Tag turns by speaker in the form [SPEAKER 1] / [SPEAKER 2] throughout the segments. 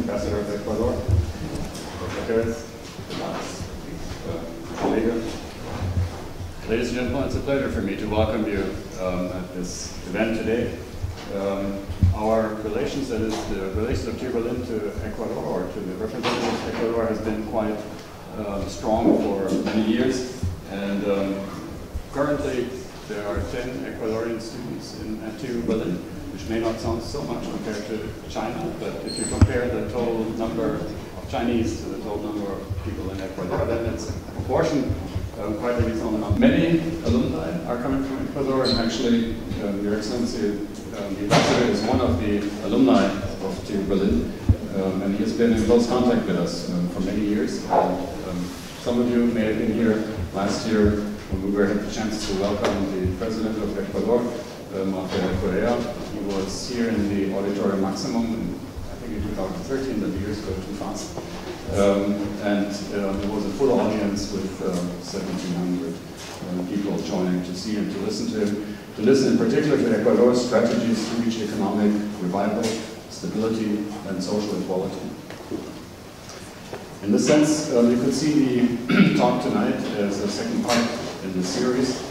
[SPEAKER 1] Ambassador of Ecuador, Dr. Pérez, Ladies and gentlemen, it's a pleasure for me to welcome you at this event today. Our relations, that is the relations of TU Berlin to Ecuador, or to the representatives of Ecuador, has been quite strong for many years. And currently, there are 10 Ecuadorian students at TU Berlin, which may not sound so much compared to China, but if you compare the total number of Chinese to the total number of people in Ecuador, then it's a proportion quite a reasonable number. Many alumni are coming from Ecuador, and actually, Your Excellency, the ambassador is one of the alumni of TU Berlin, and he has been in close contact with us for many years. Some of you may have been here last year when we had the chance to welcome the President of Ecuador, Marktaufsichtsbehörde. He was here in the Auditorium Maximum I think in 2013, but the years go too fast. There was a full audience with 1,700 people joining to see and to listen to him. To listen in particular to Ecuador's strategies to reach economic revival, stability, and social equality. In this sense, you could see the talk tonight as a second part in this series.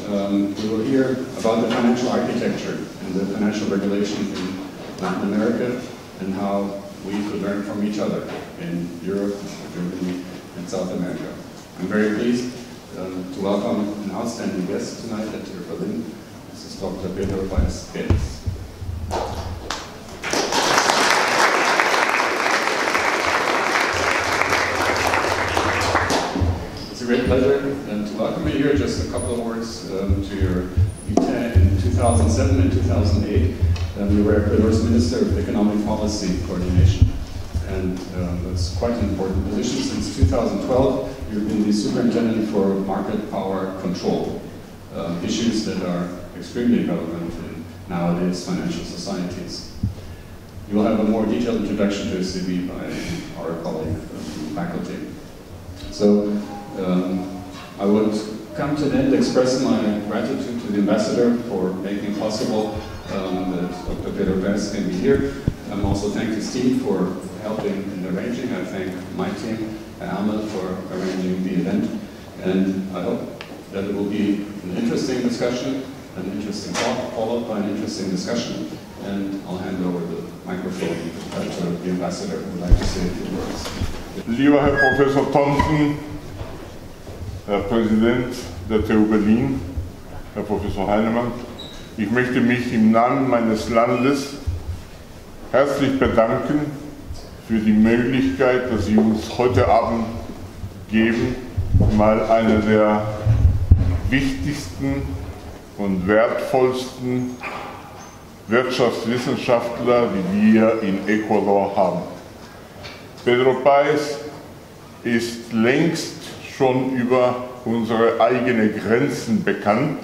[SPEAKER 1] We will hear about the financial architecture and the financial regulation in Latin America and how we could learn from each other in Europe, Germany, and South America. I'm very pleased to welcome an outstanding guest tonight at TU Berlin. This is Dr. Pedro Páez Pérez. It's a great pleasure to welcome you here. Just a couple of words to your vita. In 2007 and 2008, you were Ecuador's Minister of Economic Policy Coordination. And that's quite an important position. Since 2012, you've been the Superintendent for Market Power Control, issues that are extremely relevant in nowadays financial societies. You will have a more detailed introduction to CV by our colleague from the faculty. So I would come to the end express my gratitude to the Ambassador for making possible that Dr. Pedro Páez can be here. I'm also thank his team for helping in arranging. I thank my team, Herrn, for arranging the event. And I hope that it will be an interesting discussion, an interesting talk, followed by an interesting discussion. And I'll hand over the microphone to the Ambassador who would like to say a few words.
[SPEAKER 2] Lieber Herr Professor Thomsen, Herr Präsident der TU Berlin, Herr Professor Heinemann, ich möchte mich im Namen meines Landes herzlich bedanken für die Möglichkeit, dass Sie uns heute Abend geben, mal eine der wichtigsten und wertvollsten Wirtschaftswissenschaftler, die wir in Ecuador haben. Pedro Páez ist längst schon über unsere eigenen Grenzen bekannt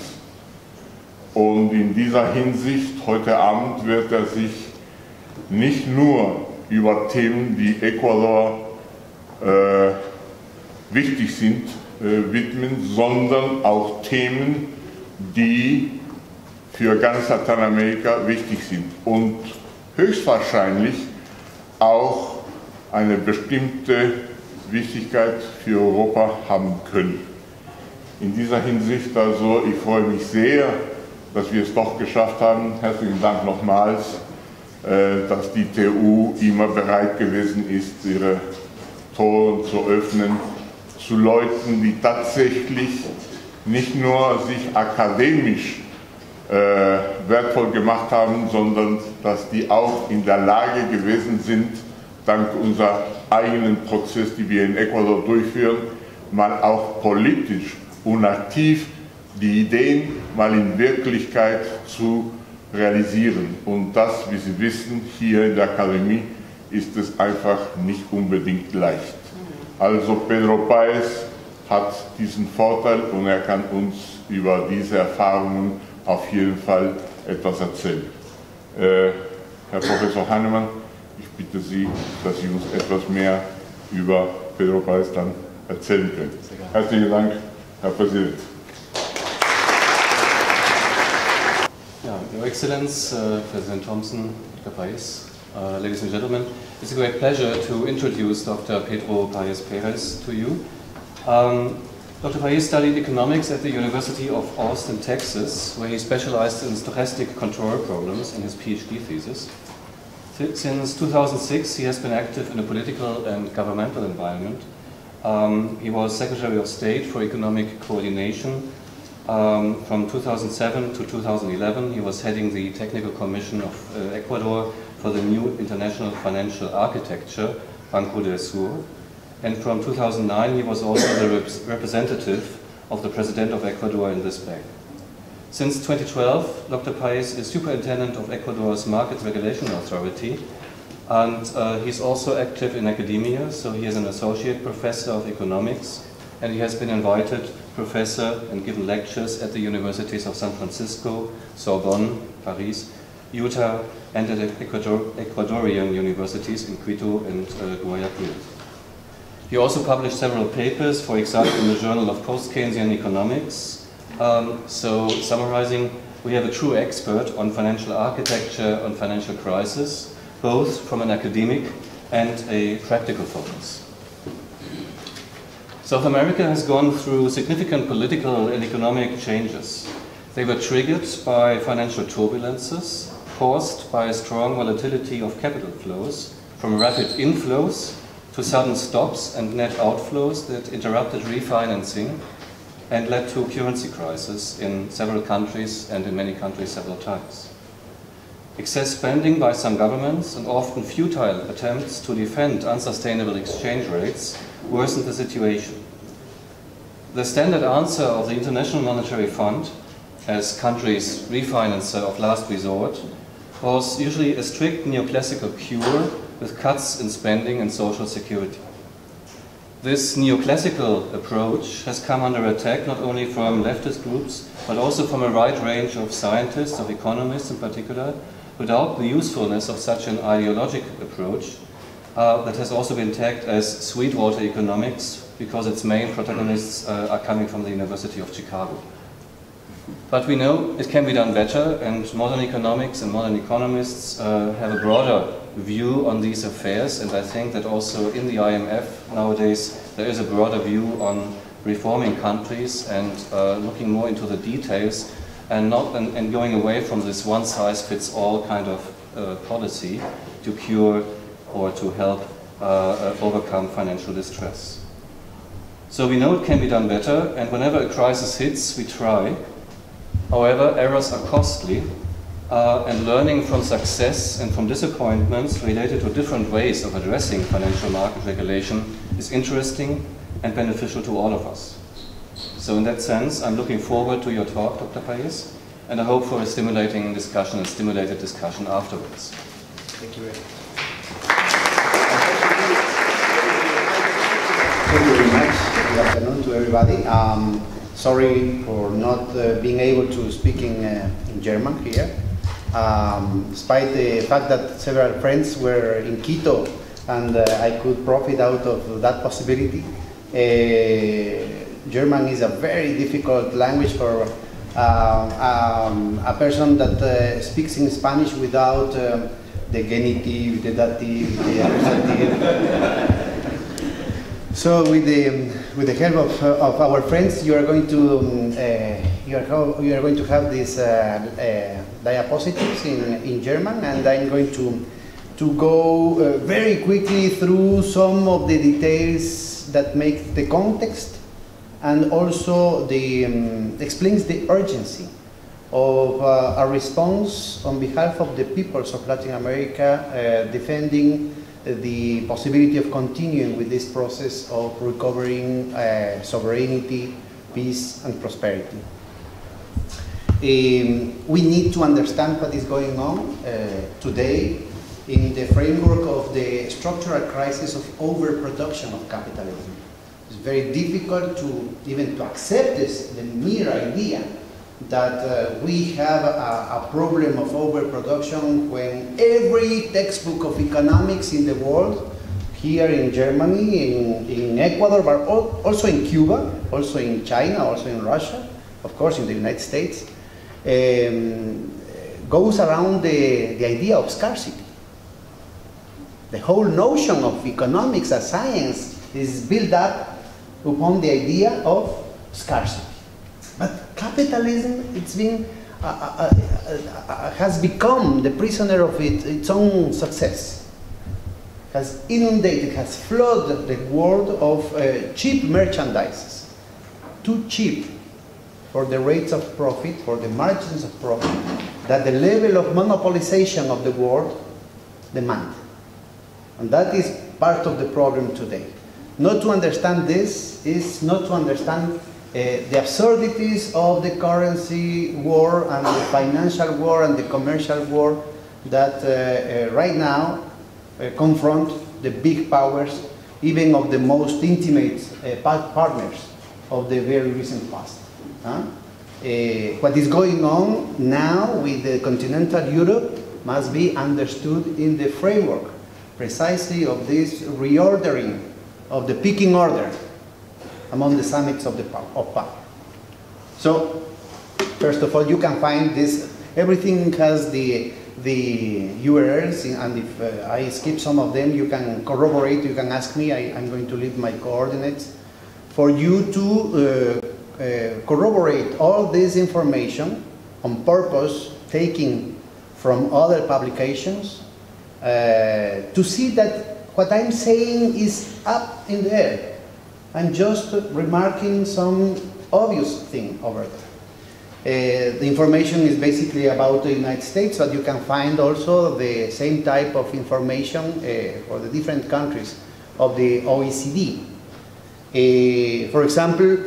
[SPEAKER 2] und in dieser Hinsicht heute Abend wird er sich nicht nur über Themen, die Ecuador wichtig sind, widmen, sondern auch Themen, die für ganz Lateinamerika wichtig sind und höchstwahrscheinlich auch eine bestimmte Wichtigkeit für Europa haben können. In dieser Hinsicht also, ich freue mich sehr, dass wir es doch geschafft haben. Herzlichen Dank nochmals, dass die TU immer bereit gewesen ist, ihre Tore zu öffnen, zu Leuten, die tatsächlich nicht nur sich akademisch wertvoll gemacht haben, sondern dass die auch in der Lage gewesen sind, dank unserer eigenen Prozess, die wir in Ecuador durchführen, mal auch politisch und aktiv die Ideen mal in Wirklichkeit zu realisieren. Und das, wie Sie wissen, hier in der Akademie ist es einfach nicht unbedingt leicht. Also Pedro Páez hat diesen Vorteil und er kann uns über diese Erfahrungen auf jeden Fall etwas erzählen. Herr Professor Heinemann, ich bitte Sie, dass Sie uns etwas mehr über Pedro Páez dann erzählen können. Herzlichen Dank, Herr Präsident.
[SPEAKER 3] Ja, Your Excellenz, Präsident Thomsen, Dr. Páez, ladies and gentlemen. It's a great pleasure to introduce Dr. Pedro Páez Pérez to you. Dr. Páez studied economics at the University of Austin, Texas, where he specialized in stochastic control problems in his PhD thesis. Since 2006, he has been active in a political and governmental environment. He was Secretary of State for Economic Coordination. From 2007 to 2011, he was heading the Technical Commission of Ecuador for the new international financial architecture, Banco del Sur. And from 2009, he was also the representative of the President of Ecuador in this bank. Since 2012, Dr. Páez is Superintendent of Ecuador's Market Regulation Authority, and he's also active in academia, so he is an Associate Professor of Economics, and he has been invited professor and given lectures at the universities of San Francisco, Sorbonne, Paris, Utah, and at Ecuadorian universities in Quito and Guayaquil. He also published several papers, for example, in the Journal of Post-Keynesian Economics. So, summarizing, we have a true expert on financial architecture and financial crisis, both from an academic and a practical focus. South America has gone through significant political and economic changes. They were triggered by financial turbulences, caused by a strong volatility of capital flows, from rapid inflows to sudden stops and net outflows that interrupted refinancing and led to a currency crisis in several countries, and in many countries several times. Excess spending by some governments and often futile attempts to defend unsustainable exchange rates worsened the situation. The standard answer of the International Monetary Fund, as countries' refinancer of last resort, was usually a strict neoclassical cure with cuts in spending and social security. This neoclassical approach has come under attack not only from leftist groups, but also from a wide range of scientists, of economists in particular, who doubt the usefulness of such an ideologic approach that has also been tagged as Sweetwater economics because its main protagonists are coming from the University of Chicago. But we know it can be done better, and modern economics and modern economists have a broader view on these affairs, and I think that also in the IMF nowadays there is a broader view on reforming countries and looking more into the details and going away from this one-size-fits-all kind of policy to cure or to help overcome financial distress. So we know it can be done better, and whenever a crisis hits, we try. However, errors are costly, and learning from success and from disappointments related to different ways of addressing financial market regulation is interesting and beneficial to all of us. So in that sense, I'm looking forward to your talk, Dr. Páez, and I hope for a stimulating discussion and stimulated discussion afterwards.
[SPEAKER 4] Thank you very much. Thank you very much. Good afternoon to everybody. Sorry for not being able to speak in German here. Despite the fact that several friends were in Quito and I could profit out of that possibility. German is a very difficult language for a person that speaks in Spanish without the genitive, the dative, the accusative. So with the help of our friends, you are going to have these diapositives in German, and I'm going to go very quickly through some of the details that make the context and also explains the urgency of a response on behalf of the peoples of Latin America defending the possibility of continuing with this process of recovering sovereignty, peace, and prosperity. We need to understand what is going on today in the framework of the structural crisis of overproduction of capitalism. It's very difficult to even to accept the mere idea that we have a problem of overproduction when every textbook of economics in the world, here in Germany, in Ecuador, but also in Cuba, also in China, also in Russia, of course in the United States, goes around the idea of scarcity. The whole notion of economics as science is built up upon the idea of scarcity. But capitalism, it's been, has become the prisoner of its own success. Has inundated, has flooded the world of cheap merchandises. Too cheap for the rates of profit, for the margins of profit, that the level of monopolization of the world demand. And that is part of the problem today. Not to understand this is not to understand the absurdities of the currency war and the financial war and the commercial war that right now confront the big powers, even of the most intimate partners of the very recent past. What is going on now with the continental Europe must be understood in the framework precisely of this reordering of the pecking order among the summits of power. So, first of all, you can find this, everything has the URLs, and if I skip some of them, you can corroborate, you can ask me, I'm going to leave my coordinates, for you to corroborate all this information on purpose, taking from other publications, to see that what I'm saying is up in the air. I'm just remarking some obvious thing over there. The information is basically about the United States, but you can find also the same type of information for the different countries of the OECD. For example,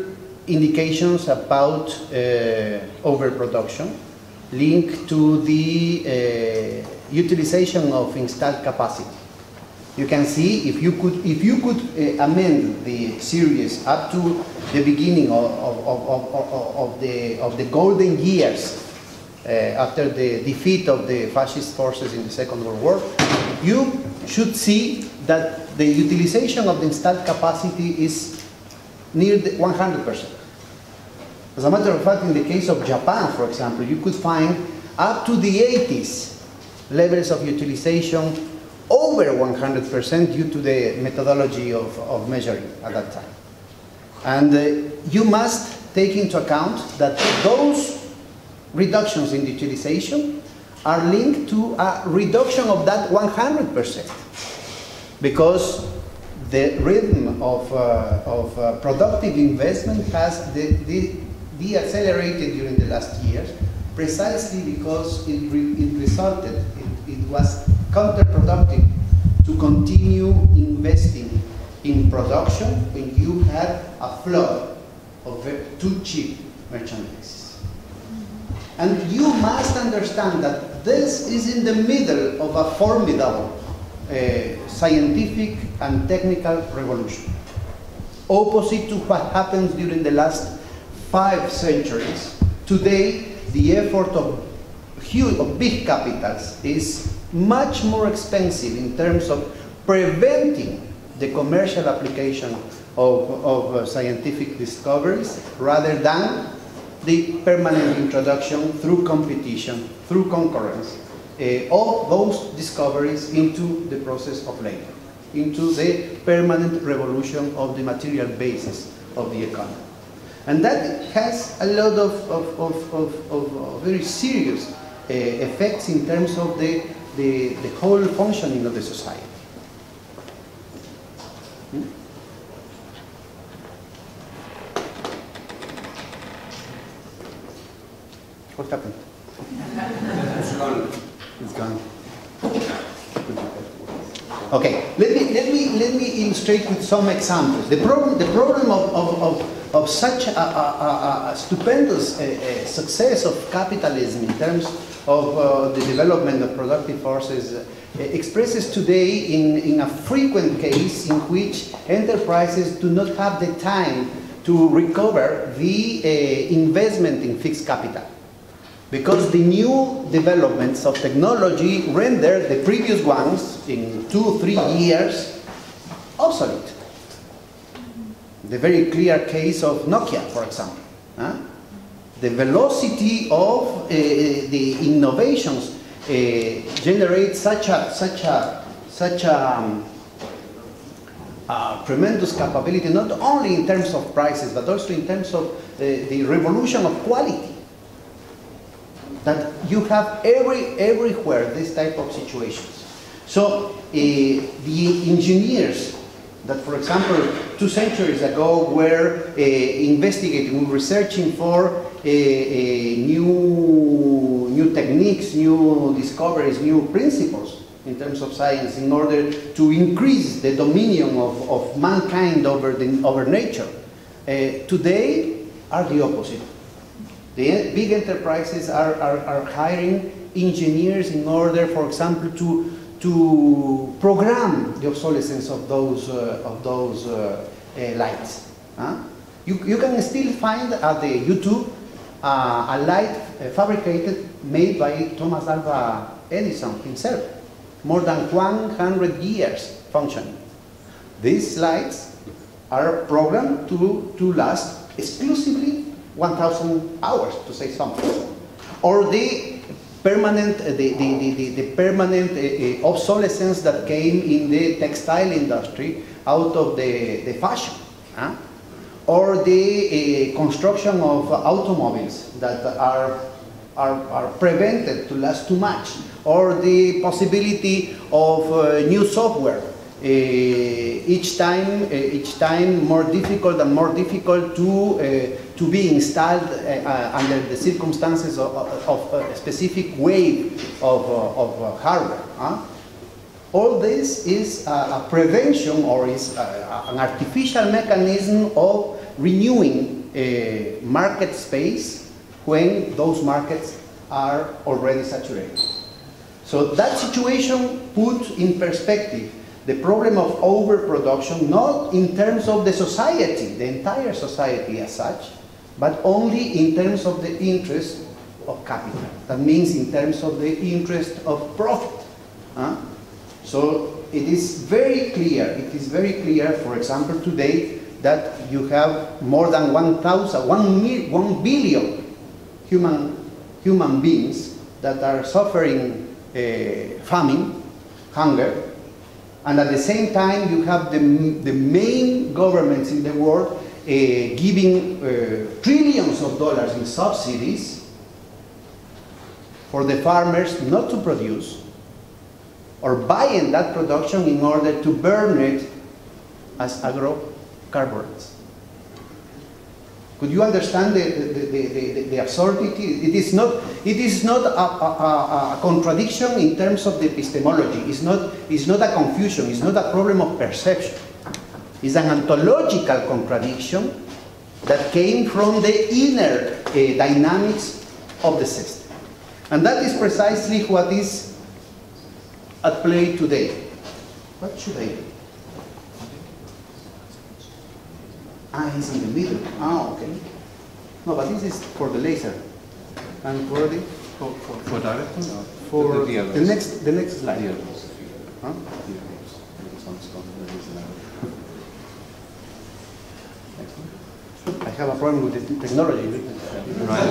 [SPEAKER 4] indications about overproduction linked to the utilization of installed capacity. You can see if you could amend the series up to the beginning of the golden years after the defeat of the fascist forces in the Second World War, you should see that the utilization of the installed capacity is near 100%. As a matter of fact, in the case of Japan, for example, you could find up to the 80s levels of utilization over 100% due to the methodology of measuring at that time. And you must take into account that those reductions in utilization are linked to a reduction of that 100%. Because the rhythm of productive investment has deaccelerated during the last years, precisely because it resulted, it was counterproductive to continue investing in production when you had a flood of too cheap merchandise. And you must understand that this is in the middle of a formidable scientific and technical revolution. Opposite to what happens during the last 5 centuries, today the effort of big capitals is much more expensive in terms of preventing the commercial application of scientific discoveries rather than the permanent introduction through competition, through concurrence, of those discoveries into the process of labor, into the permanent revolution of the material basis of the economy. And that has a lot of very serious effects in terms of the whole functioning of the society. What happened? It's gone. It's gone. Okay, let me illustrate with some examples. The problem of such a stupendous success of capitalism in terms of the development of productive forces expresses today in a frequent case in which enterprises do not have the time to recover the investment in fixed capital, because the new developments of technology render the previous ones in 2-3 years obsolete. The very clear case of Nokia, for example. The velocity of the innovations generates such such a tremendous capability, not only in terms of prices, but also in terms of the revolution of quality. That you have everywhere this type of situations. So the engineers that, for example, 2 centuries ago were investigating, researching for new techniques, new discoveries, new principles in terms of science in order to increase the dominion of mankind over nature, today are the opposite. The big enterprises are hiring engineers in order, for example, to program the obsolescence of those lights. You can still find at the YouTube a light fabricated, made by Thomas Alva Edison himself, more than 100 years functioning. These lights are programmed to last exclusively 1,000 hours, to say something. Or the permanent obsolescence that came in the textile industry out of the fashion. Or the construction of automobiles that are prevented to last too much. Or the possibility of new software, each time more difficult and more difficult to be installed under the circumstances of a specific wave of hardware. All this is a prevention, or is an artificial mechanism of renewing market space when those markets are already saturated. So that situation put in perspective the problem of overproduction, not in terms of the society, the entire society as such, but only in terms of the interest of capital. That means in terms of the interest of profit. So it is very clear, for example, today, that you have more than 1 billion human beings that are suffering famine, hunger, and at the same time you have the main governments in the world giving trillions of dollars in subsidies for the farmers not to produce, or buying that production in order to burn it as agrocarburants. Could you understand the absurdity? It is not a contradiction in terms of the epistemology. It's not a confusion. It's not a problem of perception. It's an ontological contradiction that came from the inner dynamics of the system. And that is precisely what is at play today. What should I do? It's in the middle. Okay. No, but this is for the laser. And for the
[SPEAKER 3] for directing?
[SPEAKER 4] For the next slide. Huh? I have a problem with the technology.
[SPEAKER 3] Right.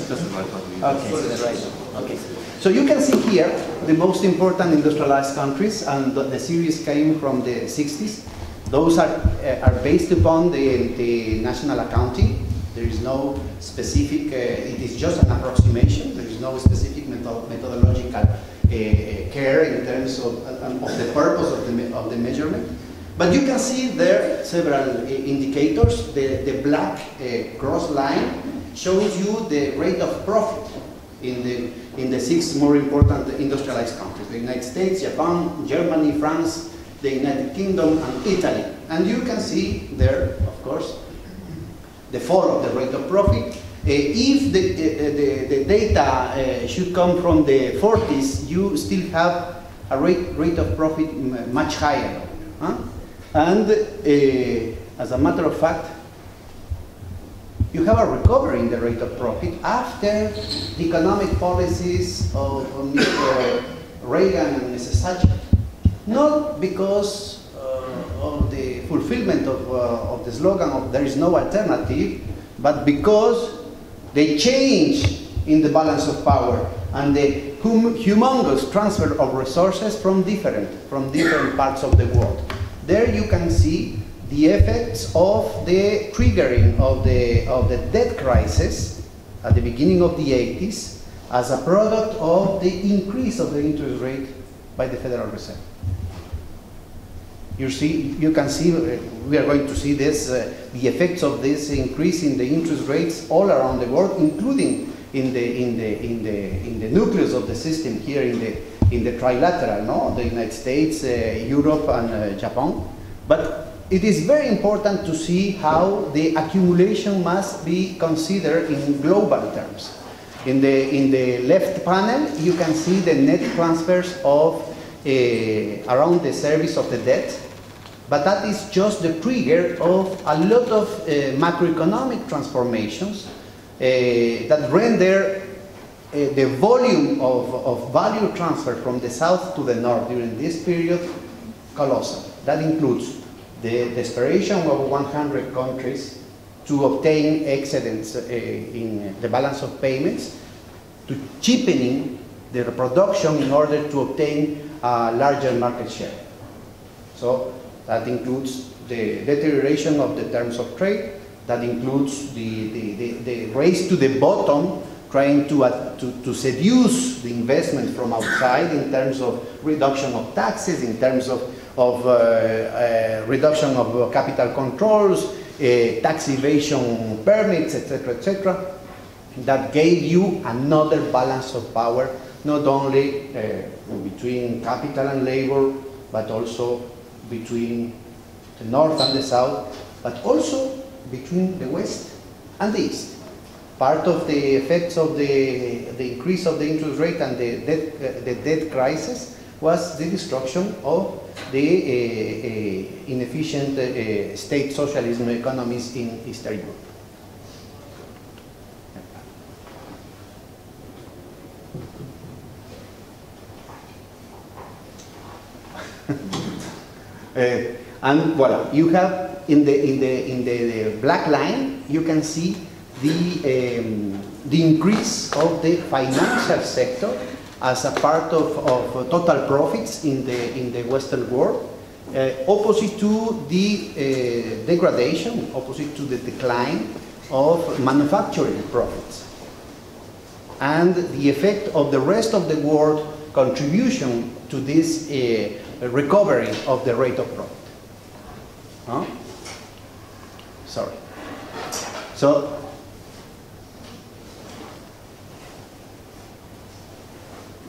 [SPEAKER 3] Just the right one.
[SPEAKER 4] Okay, the right one. Okay. So you can see here the most important industrialized countries, and the series came from the 60s. Those are based upon the national accounting. There is no specific, it is just an approximation. There is no specific methodological care in terms of the purpose of the measurement. But you can see there several indicators. The black cross line shows you the rate of profit in the 6 more important industrialized countries: the United States, Japan, Germany, France, the United Kingdom, and Italy. And you can see there, of course, the fall of the rate of profit. If the data should come from the 40s, you still have a rate of profit much higher. And as a matter of fact, you have a recovery in the rate of profit after the economic policies of Mr. Reagan and Mrs. Thatcher. Not because of the fulfillment of the slogan of "there is no alternative," but because they change in the balance of power and the humongous transfer of resources from different parts of the world. There you can see the effects of the triggering of the debt crisis at the beginning of the 80s as a product of the increase of the interest rate by the Federal Reserve. You can see, we are going to see this, the effects of this increase in the interest rates all around the world, including in the nucleus of the system here in the trilateral, no? The United States, Europe, and Japan. But it is very important to see how the accumulation must be considered in global terms. In the left panel, you can see the net transfers of around the service of the debt. But that is just the trigger of a lot of macroeconomic transformations that render the volume of value transfer from the south to the north during this period colossal. That includes the desperation of 100 countries to obtain excedents in the balance of payments, to cheapening the production in order to obtain a larger market share. So that includes the deterioration of the terms of trade. That includes the race to the bottom, trying to seduce the investment from outside in terms of reduction of taxes, in terms of reduction of capital controls, tax evasion permits, etc., that gave you another balance of power, not only between capital and labor, but also between the north and the south, but also between the west and the east. Part of the effects of the increase of the interest rate and the debt crisis was the destruction of the inefficient state socialism economies in Eastern Europe. And voila, you have in the black line, you can see the increase of the financial sector as a part of total profits in the Western world, opposite to the degradation, opposite to the decline of manufacturing profits, and the effect of the rest of the world contribution to this recovery of the rate of profit. Huh? Sorry. So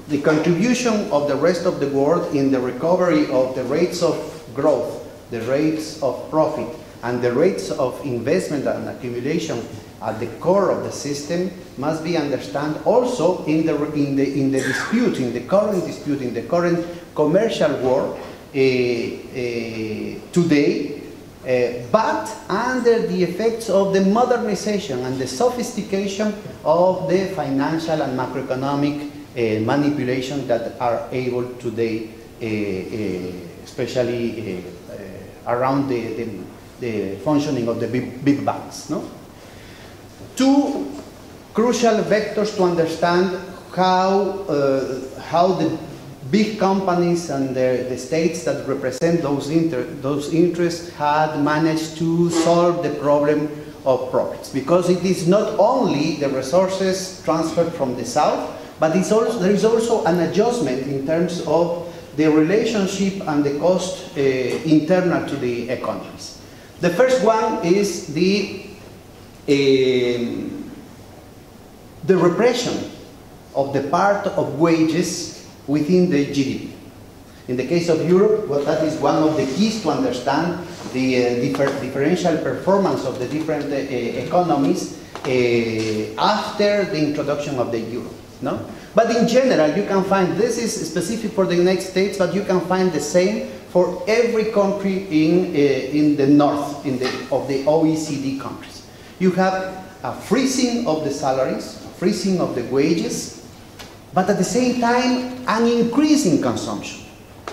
[SPEAKER 4] the contribution of the rest of the world in the recovery of the rates of growth, the rates of profit, and the rates of investment and accumulation at the core of the system must be understood also in the dispute, in the current dispute, in the current commercial war today, but under the effects of the modernization and the sophistication of the financial and macroeconomic manipulation that are able today, especially around the functioning of the big banks. No? Two crucial vectors to understand how the big companies and the states that represent those interests had managed to solve the problem of profits. Because it is not only the resources transferred from the south, but there is also an adjustment in terms of the relationship and the cost internal to the economies. The first one is the repression of the part of wages within the GDP. In the case of Europe, well, that is one of the keys to understand the differential performance of the different economies after the introduction of the euro. No? But in general, you can find, this is specific for the United States, but you can find the same for every country in the north of the OECD countries. You have a freezing of the salaries, a freezing of the wages, but at the same time, an increase in consumption.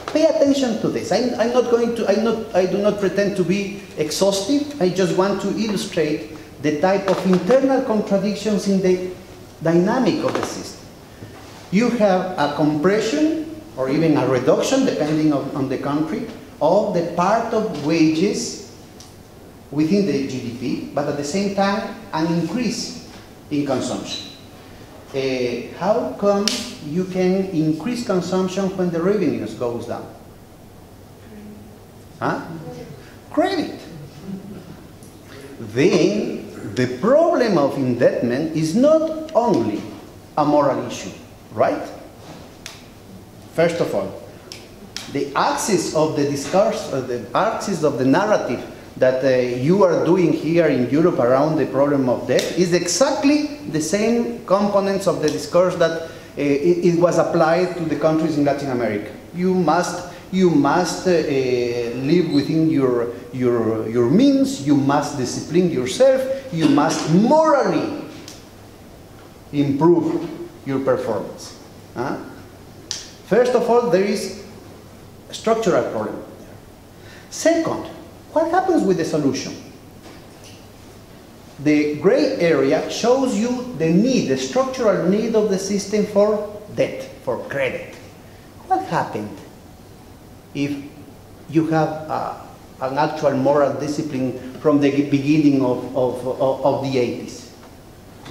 [SPEAKER 4] Pay attention to this. I do not pretend to be exhaustive. I just want to illustrate the type of internal contradictions in the dynamic of the system. you have a compression or even a reduction, depending on the country, of the part of wages within the GDP, but at the same time, an increase in consumption. How come you can increase consumption when the revenues goes down? Huh? Credit. Then the problem of indebtedness is not only a moral issue, right? First of all, the axis of the discourse, the axis of the narrative that you are doing here in Europe around the problem of debt is exactly the same components of the discourse that it was applied to the countries in Latin America. You must live within your means, you must discipline yourself, you must morally improve your performance. Huh? First of all, there is a structural problem there. Second, what happens with the solution? The gray area shows you the need, the structural need of the system for debt, for credit. What happened if you have an actual moral discipline from the beginning of the 80s?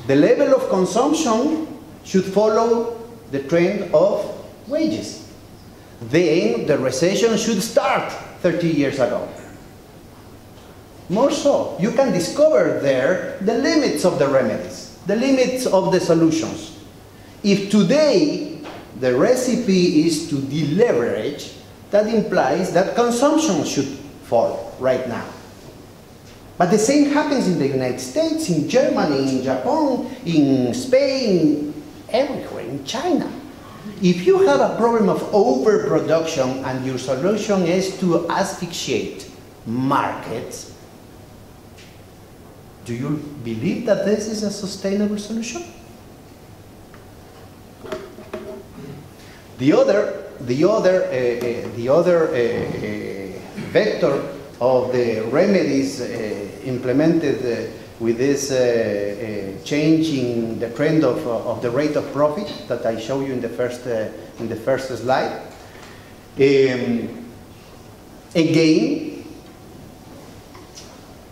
[SPEAKER 4] The level of consumption should follow the trend of wages. Then the recession should start 30 years ago. More so, you can discover there the limits of the remedies, the limits of the solutions. If today the recipe is to deleverage, that implies that consumption should fall right now. But the same happens in the United States, in Germany, in Japan, in Spain, everywhere, in China. If you have a problem of overproduction and your solution is to asphyxiate markets, do you believe that this is a sustainable solution? The other vector of the remedies implemented with this change in the trend of the rate of profit that I show you in the first slide. Again,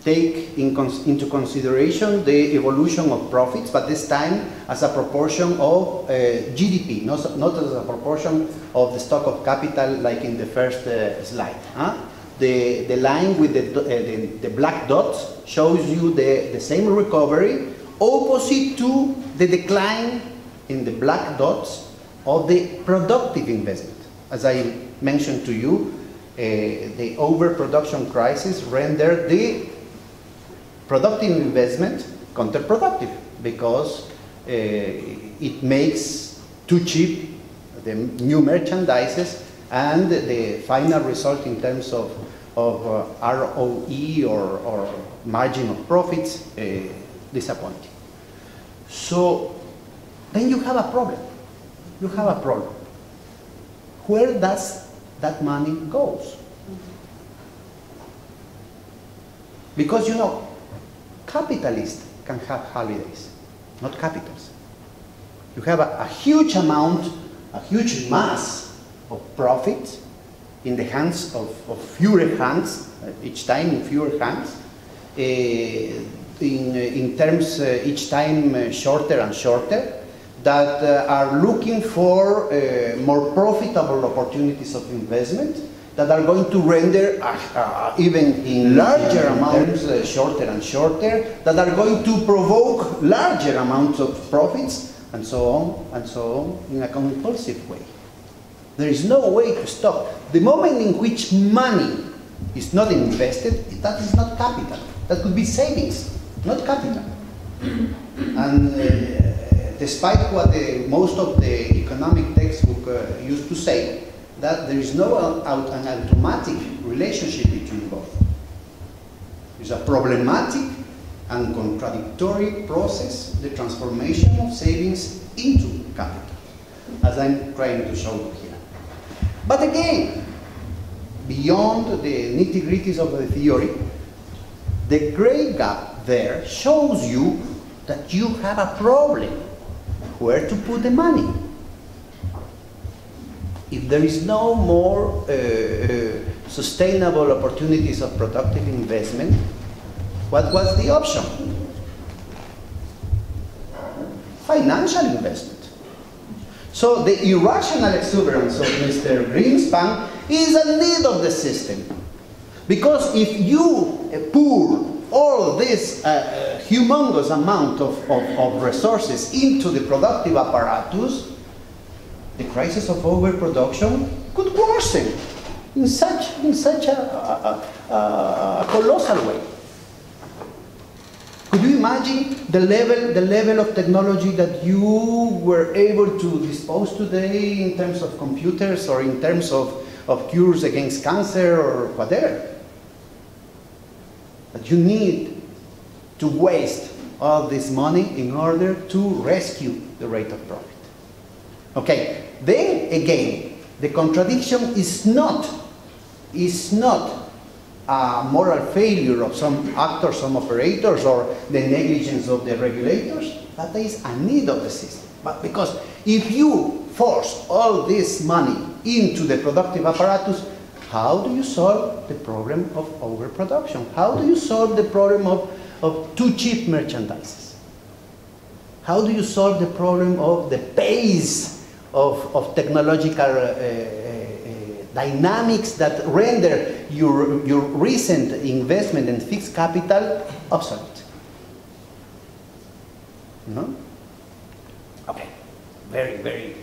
[SPEAKER 4] take into consideration the evolution of profits, but this time as a proportion of GDP, not as a proportion of the stock of capital like in the first slide. Huh? The line with the black dots shows you the same recovery opposite to the decline in the black dots of the productive investment. As I mentioned to you, the overproduction crisis rendered the productive investment counterproductive because it makes too cheap the new merchandises, and the final result in terms of ROE or margin of profits disappointing. So then you have a problem. You have a problem. Where does that money goes? Because you know, capitalists can have holidays, not capitals. You have a huge amount, a huge mass of profit in the hands of fewer hands, each time in fewer hands, in terms each time shorter and shorter, that are looking for more profitable opportunities of investment that are going to render even in larger amounts shorter and shorter, that are going to provoke larger amounts of profits, and so on, in a compulsive way. There is no way to stop. The moment in which money is not invested, that is not capital. That could be savings, not capital. And despite what most of the economic textbook used to say, that there is no an automatic relationship between both. It's a problematic and contradictory process, the transformation of savings into capital, as I'm trying to show you here. But again, beyond the nitty-gritties of the theory, the gray gap there shows you that you have a problem where to put the money. if there is no more sustainable opportunities of productive investment, what was the option? Financial investment. So the irrational exuberance of Mr. Greenspan is a need of the system. Because if you pour all this humongous amount of resources into the productive apparatus, the crisis of overproduction could worsen in such a colossal way. Could you imagine the level of technology that you were able to dispose today in terms of computers or in terms of cures against cancer or whatever? But you need to waste all this money in order to rescue the rate of profit. Okay, then again, the contradiction is not a moral failure of some actors, some operators, or the negligence of the regulators, but there is a need of the system. But because if you force all this money into the productive apparatus, how do you solve the problem of overproduction? How do you solve the problem of too cheap merchandises? How do you solve the problem of the pace of technological dynamics that render your recent investment in fixed capital obsolete? No? Okay, very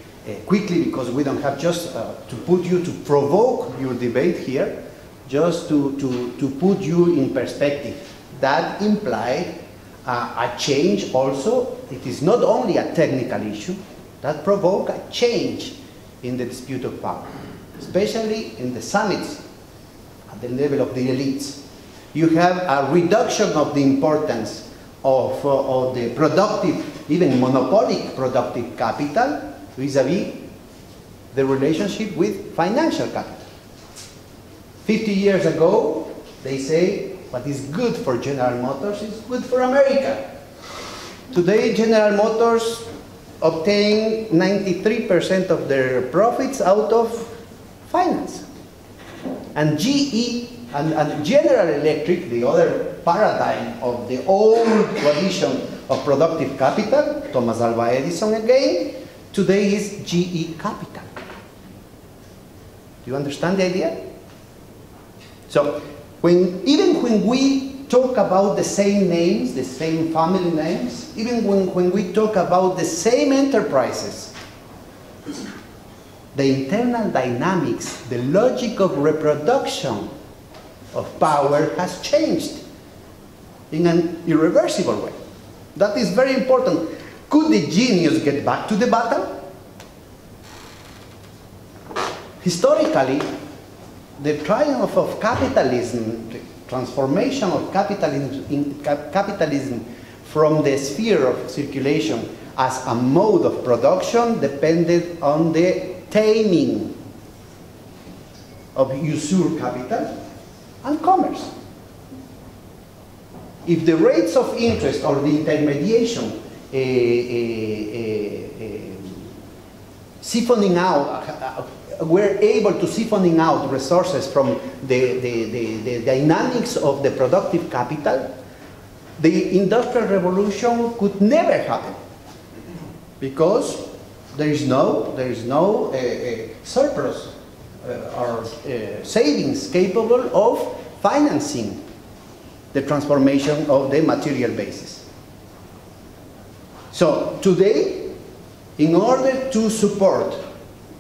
[SPEAKER 4] quickly, because we don't have just to put you, to provoke your debate here, just to put you in perspective. That implied a change also. It is not only a technical issue, that provoked a change in the dispute of power, especially in the summits at the level of the elites. You have a reduction of the importance of the productive, even monopolic productive capital vis-a-vis the relationship with financial capital. 50 years ago, they say what is good for General Motors is good for America. Today, General Motors obtain 93% of their profits out of finance. And GE and General Electric, the other paradigm of the old tradition of productive capital, Thomas Alva Edison again, today is GE Capital. Do you understand the idea? So, even when we talk about the same names, the same family names, even when we talk about the same enterprises, the internal dynamics, the logic of reproduction of power has changed in an irreversible way. That is very important. Could the genius get back to the battle? Historically, the triumph of capitalism, the transformation of capitalism from the sphere of circulation as a mode of production depended on the taming of usury capital and commerce. If the rates of interest or the intermediation siphoning out, were able to siphoning out resources from the dynamics of the productive capital, the Industrial Revolution could never happen, because there is no surplus or savings capable of financing the transformation of the material basis. So today, in order to support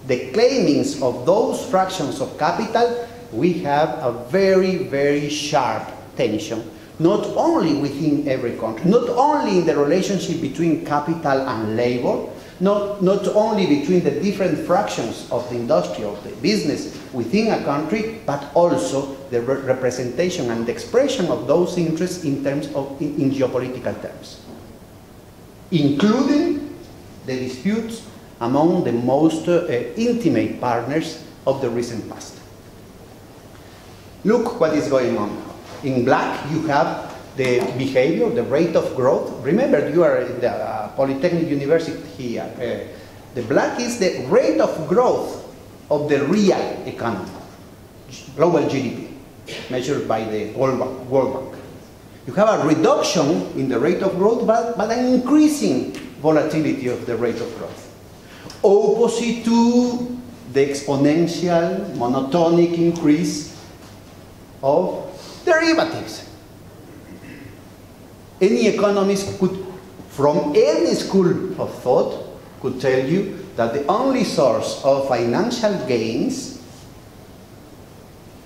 [SPEAKER 4] the claimings of those fractions of capital, we have a very, very sharp tension, not only within every country, not only in the relationship between capital and labor, not only between the different fractions of the industry, of the business within a country, but also the representation and the expression of those interests in terms of, in geopolitical terms, including the disputes among the most intimate partners of the recent past. Look what is going on now. In black, you have the behavior, the rate of growth. Remember, you are in the Polytechnic University here. The black is the rate of growth of the real economy, global GDP, measured by the World Bank. You have a reduction in the rate of growth, but an increasing volatility of the rate of growth. Opposite to the exponential, monotonic increase of derivatives. Any economist could, from any school of thought, could tell you that the only source of financial gains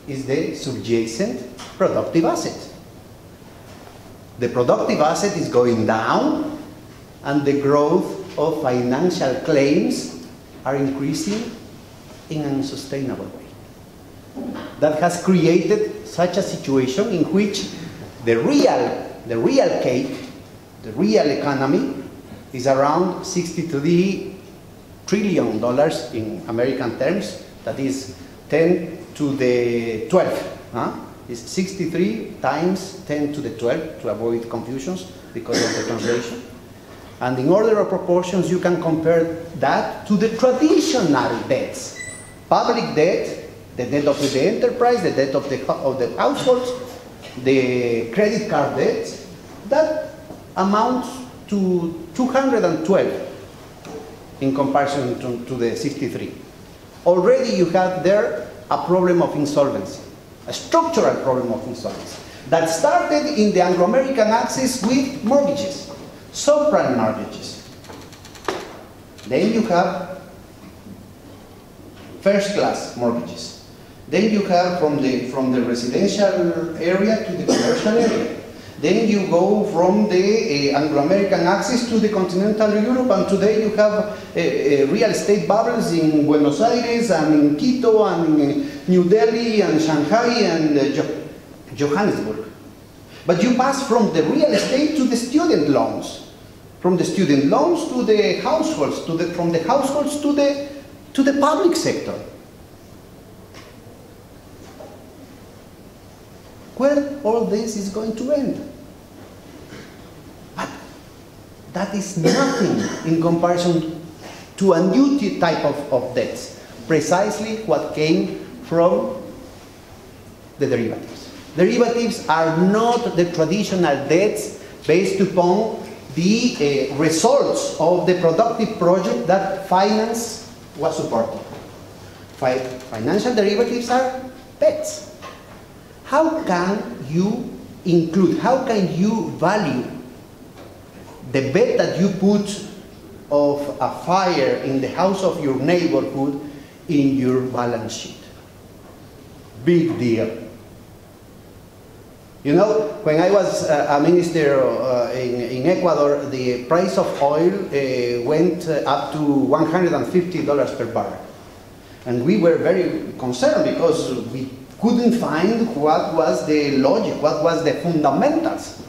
[SPEAKER 4] is the subjacent productive asset. The productive asset is going down, and the growth of financial claims are increasing in an unsustainable way. That has created such a situation in which the real cake, the real economy, is around $63 trillion in American terms. That is 10 to the 12. It's 63 times 10 to the 12 to avoid confusions because of the translation. And in order of proportions, you can compare that to the traditional debts. Public debt, the debt of the enterprise, the debt of the households, the credit card debt, that amounts to 212 in comparison to the 63. Already you have there a problem of insolvency, a structural problem of insolvency that started in the Anglo-American axis with mortgages, subprime mortgages. Then you have first-class mortgages. Then you have from the residential area to the commercial area. Then you go from the Anglo-American axis to the continental Europe, and today you have real estate bubbles in Buenos Aires and in Quito and in New Delhi and Shanghai and Johannesburg. But you pass from the real estate to the student loans, from the student loans to the households, from the households to the public sector. Where all this is going to end. But that is nothing in comparison to a new type of debts, precisely what came from the derivatives. Derivatives are not the traditional debts based upon the results of the productive project that finance was supporting. Financial derivatives are bets. How can you include, how can you value the bet that you put of a fire in the house of your neighborhood in your balance sheet? Big deal. You know, when I was a minister in Ecuador, the price of oil went up to $150 per barrel. And we were very concerned because we couldn't find what was the logic, what was the fundamentals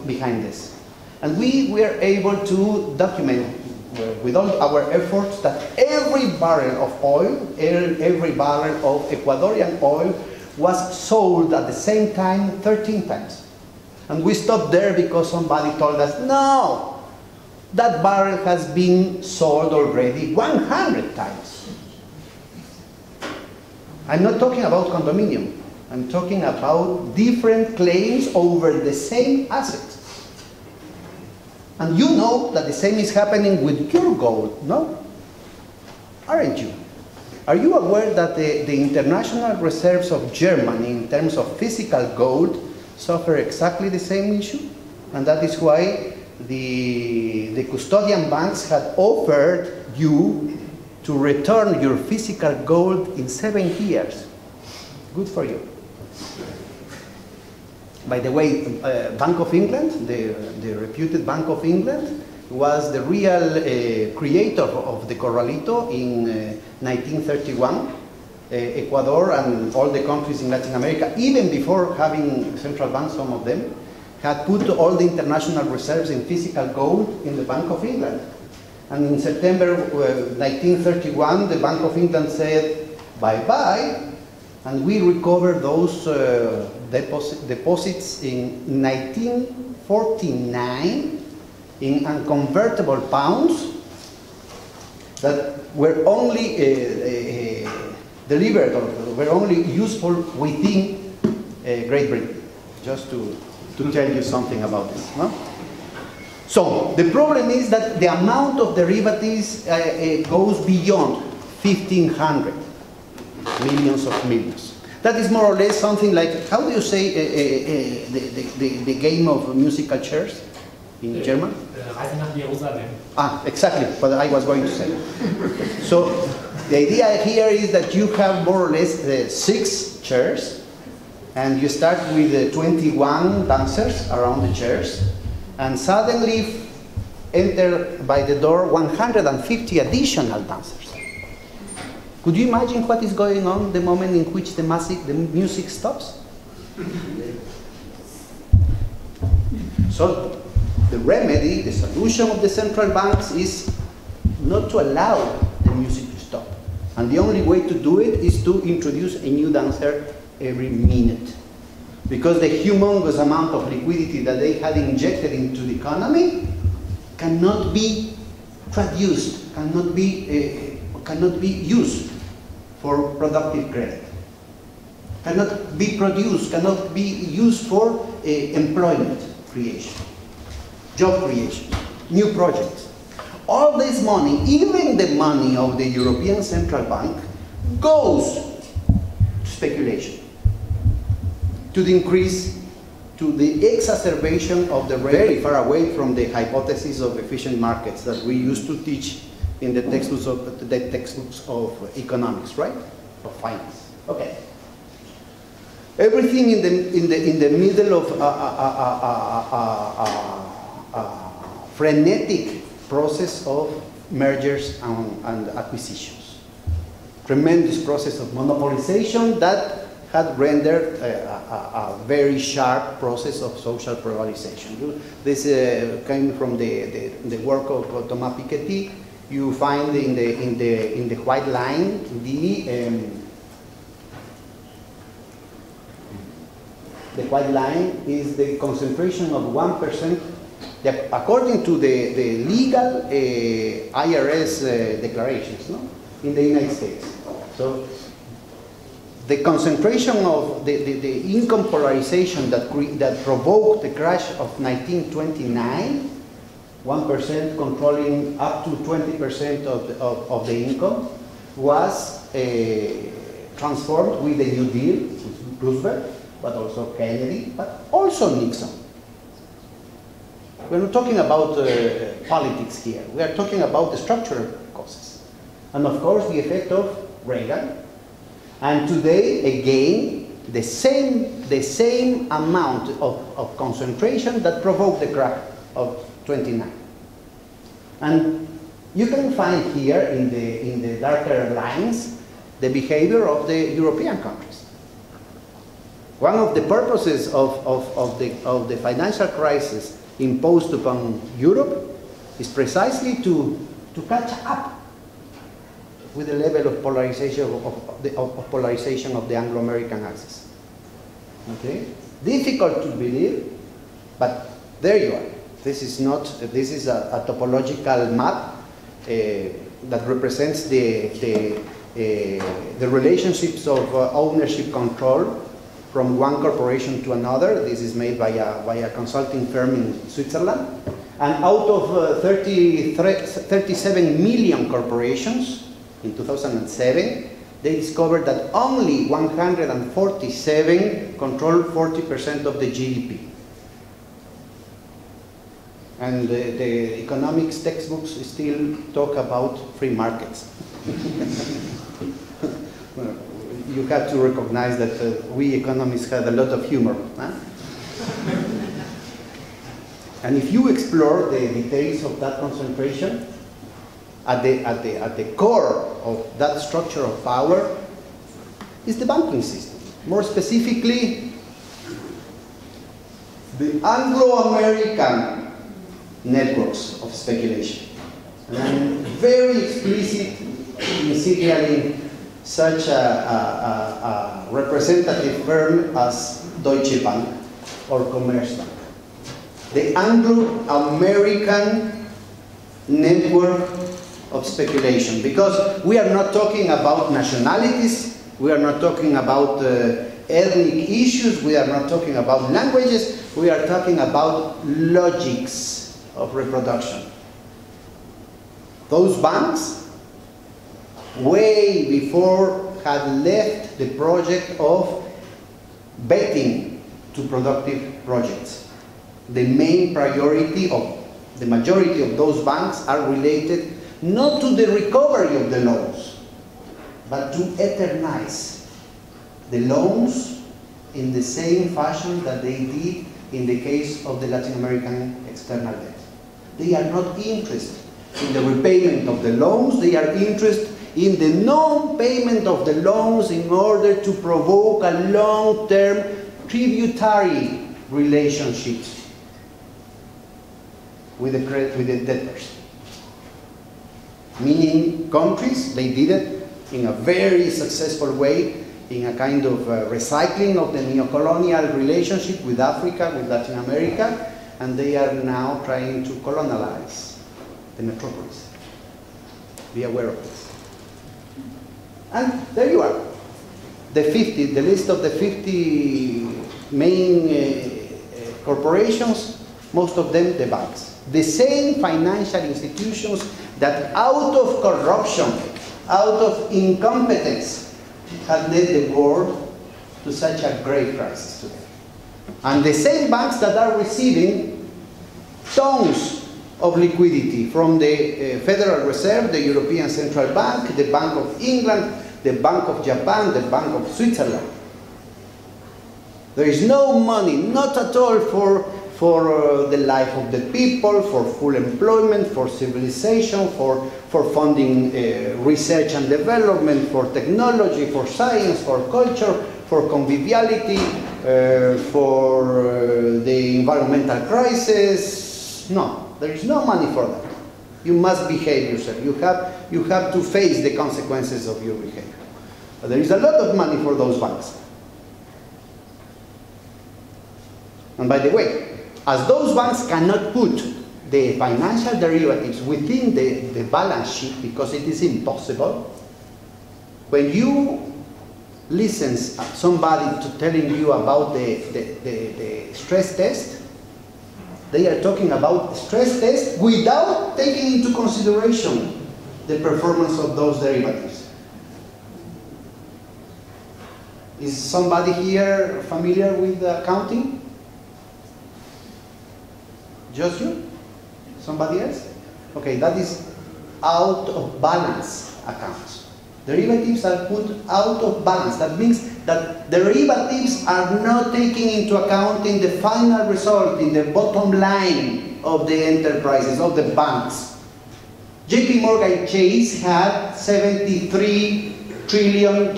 [SPEAKER 4] behind this. And we were able to document with all our efforts that every barrel of oil, every barrel of Ecuadorian oil was sold at the same time 13 times. And we stopped there because somebody told us, no, that barrel has been sold already 100 times. I'm not talking about condominium. I'm talking about different claims over the same asset. And you know that the same is happening with your gold, no? Aren't you? Are you aware that the international reserves of Germany in terms of physical gold suffer exactly the same issue? And that is why the custodian banks had offered you to return your physical gold in 7 years. Good for you. By the way, Bank of England, the reputed Bank of England, was the real creator of the corralito in 1931. Ecuador and all the countries in Latin America, even before having central banks, some of them, had put all the international reserves in physical gold in the Bank of England. And in September 1931, the Bank of England said, bye-bye, and we recovered those deposits in 1949 in unconvertible pounds that were only delivered or were only useful within Great Britain. Just to tell you something about this. No? So the problem is that the amount of derivatives goes beyond 1,500 millions of millions. That is more or less something like, how do you say the game of musical chairs in German?
[SPEAKER 5] Reise nach Jerusalem.
[SPEAKER 4] Ah, exactly what I was going to say. So the idea here is that you have more or less 6 chairs, and you start with 21 dancers around the chairs, and suddenly enter by the door 150 additional dancers. Could you imagine what is going on the moment in which the music stops? So the remedy, the solution of the central banks is not to allow the music to stop. And the only way to do it is to introduce a new dancer every minute. Because the humongous amount of liquidity that they had injected into the economy cannot be produced, cannot be used for productive credit. Cannot be produced, cannot be used for employment creation, job creation, new projects. All this money, even the money of the European Central Bank, goes to speculation, to the increase, to the exacerbation of the very far away from the hypothesis of efficient markets that we used to teach in the textbooks of economics, right? Of finance. Okay. Everything in the middle of frenetic process of mergers and acquisitions. Tremendous process of monopolization that had rendered a very sharp process of social pluralization. This came from the work of Thomas Piketty. You find in the white line the white line is the concentration of 1%. According to the legal IRS declarations, no? In the United States. So the concentration of the income polarization that provoked the crash of 1929, 1% controlling up to 20% of the income, was transformed with the New Deal, with Roosevelt, but also Kennedy, but also Nixon. We're not talking about politics here. We are talking about the structural causes. And of course, the effect of Reagan. And today, again, the same amount of concentration that provoked the crash of 29. And you can find here in the darker lines the behavior of the European countries. One of the purposes of the financial crisis imposed upon Europe is precisely to catch up with the level of polarization of the Anglo-American axis. Okay, difficult to believe, but there you are. This is a topological map that represents the relationships of ownership control from one corporation to another. This is made by a consulting firm in Switzerland. And out of 37 million corporations in 2007, they discovered that only 147 control 40% of the GDP. And the economics textbooks still talk about free markets. You have to recognize that we economists have a lot of humor. Huh? And if you explore the details of that concentration, at the core of that structure of power is the banking system. More specifically, the Anglo-American networks of speculation. And I'm very explicit in signaling such a representative firm as Deutsche Bank or Commerzbank. The Anglo-American network of speculation, because we are not talking about nationalities, We are not talking about ethnic issues. We are not talking about languages. We are talking about logics of reproduction. Those banks, way before, had left the project of betting to productive projects. The main priority of the majority of those banks are related not to the recovery of the loans, but to eternize the loans in the same fashion that they did in the case of the Latin American external debt. They are not interested in the repayment of the loans, they are interested in the non-payment of the loans in order to provoke a long-term tributary relationship with the debtors. Meaning countries, they did it in a very successful way, in a kind of recycling of the neo-colonial relationship with Africa, with Latin America, and they are now trying to colonialize the metropolis. Be aware of this. And there you are. The list of the 50 main corporations, most of them the banks. The same financial institutions that out of corruption, out of incompetence, have led the world to such a great crisis today. And the same banks that are receiving tons of liquidity from the Federal Reserve, the European Central Bank, the Bank of England, the Bank of Japan, the Bank of Switzerland. There is no money, not at all, for the life of the people, for full employment, for civilization, for funding research and development, for technology, for science, for culture, for conviviality, for the environmental crisis. No, there is no money for that. You must behave yourself. You have to face the consequences of your behavior. But there is a lot of money for those banks. And by the way, as those banks cannot put the financial derivatives within the balance sheet because it is impossible, when you listen to somebody telling you about the stress test, they are talking about stress test without taking into consideration the performance of those derivatives. Is somebody here familiar with accounting? Just you? Somebody else? Okay, that is out of balance accounts. Derivatives are put out of balance. That means that derivatives are not taking into account in the final result, in the bottom line of the enterprises, of the banks. JP Morgan Chase had $73 trillion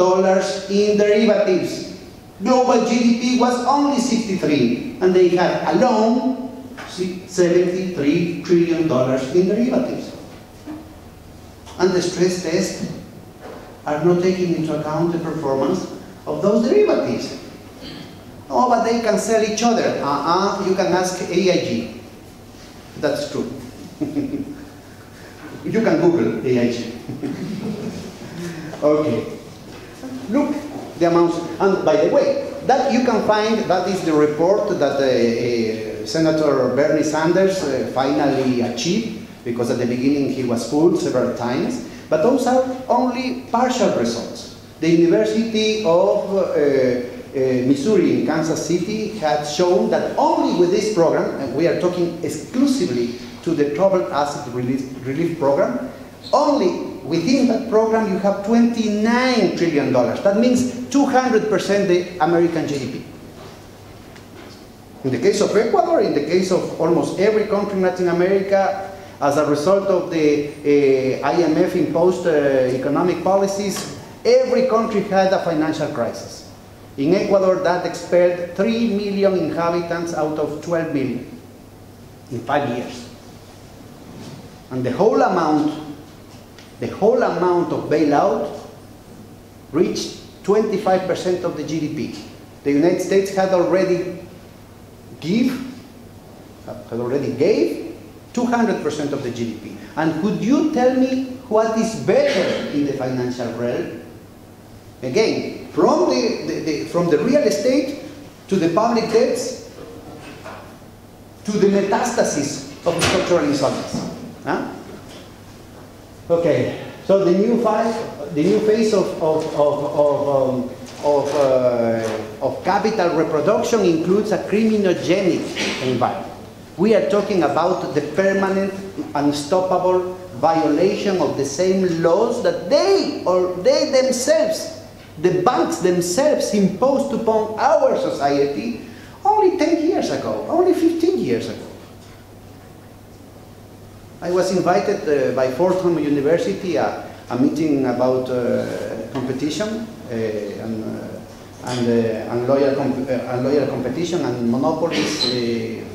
[SPEAKER 4] in derivatives. Global GDP was only 63, and they had alone $73 trillion in derivatives. And the stress tests are not taking into account the performance of those derivatives. Oh, but they can sell each other. You can ask AIG. That's true. You can Google AIG. Okay. Look, the amounts. And by the way, that you can find, that is the report that Senator Bernie Sanders finally achieved, because at the beginning he was fooled several times. But those are only partial results. The University of Missouri in Kansas City had shown that only with this program, and we are talking exclusively to the troubled asset relief program, only within that program you have $29 trillion. That means 200% the American GDP. In the case of Ecuador, in the case of almost every country in Latin America, as a result of the IMF imposed economic policies, every country had a financial crisis. In Ecuador, that expelled 3 million inhabitants out of 12 million in 5 years. And the whole amount of bailout reached 25% of the GDP. The United States had already gave 200% of the GDP. And could you tell me what is better in the financial realm? Again, from the real estate to the public debts to the metastasis of structural insolvency. Huh? Okay, so the new phase of capital reproduction includes a criminogenic environment. We are talking about the permanent, unstoppable violation of the same laws that they themselves, the banks themselves, imposed upon our society only 10 years ago, only 15 years ago. I was invited by Fordham University a meeting about competition and loyal competition and monopolies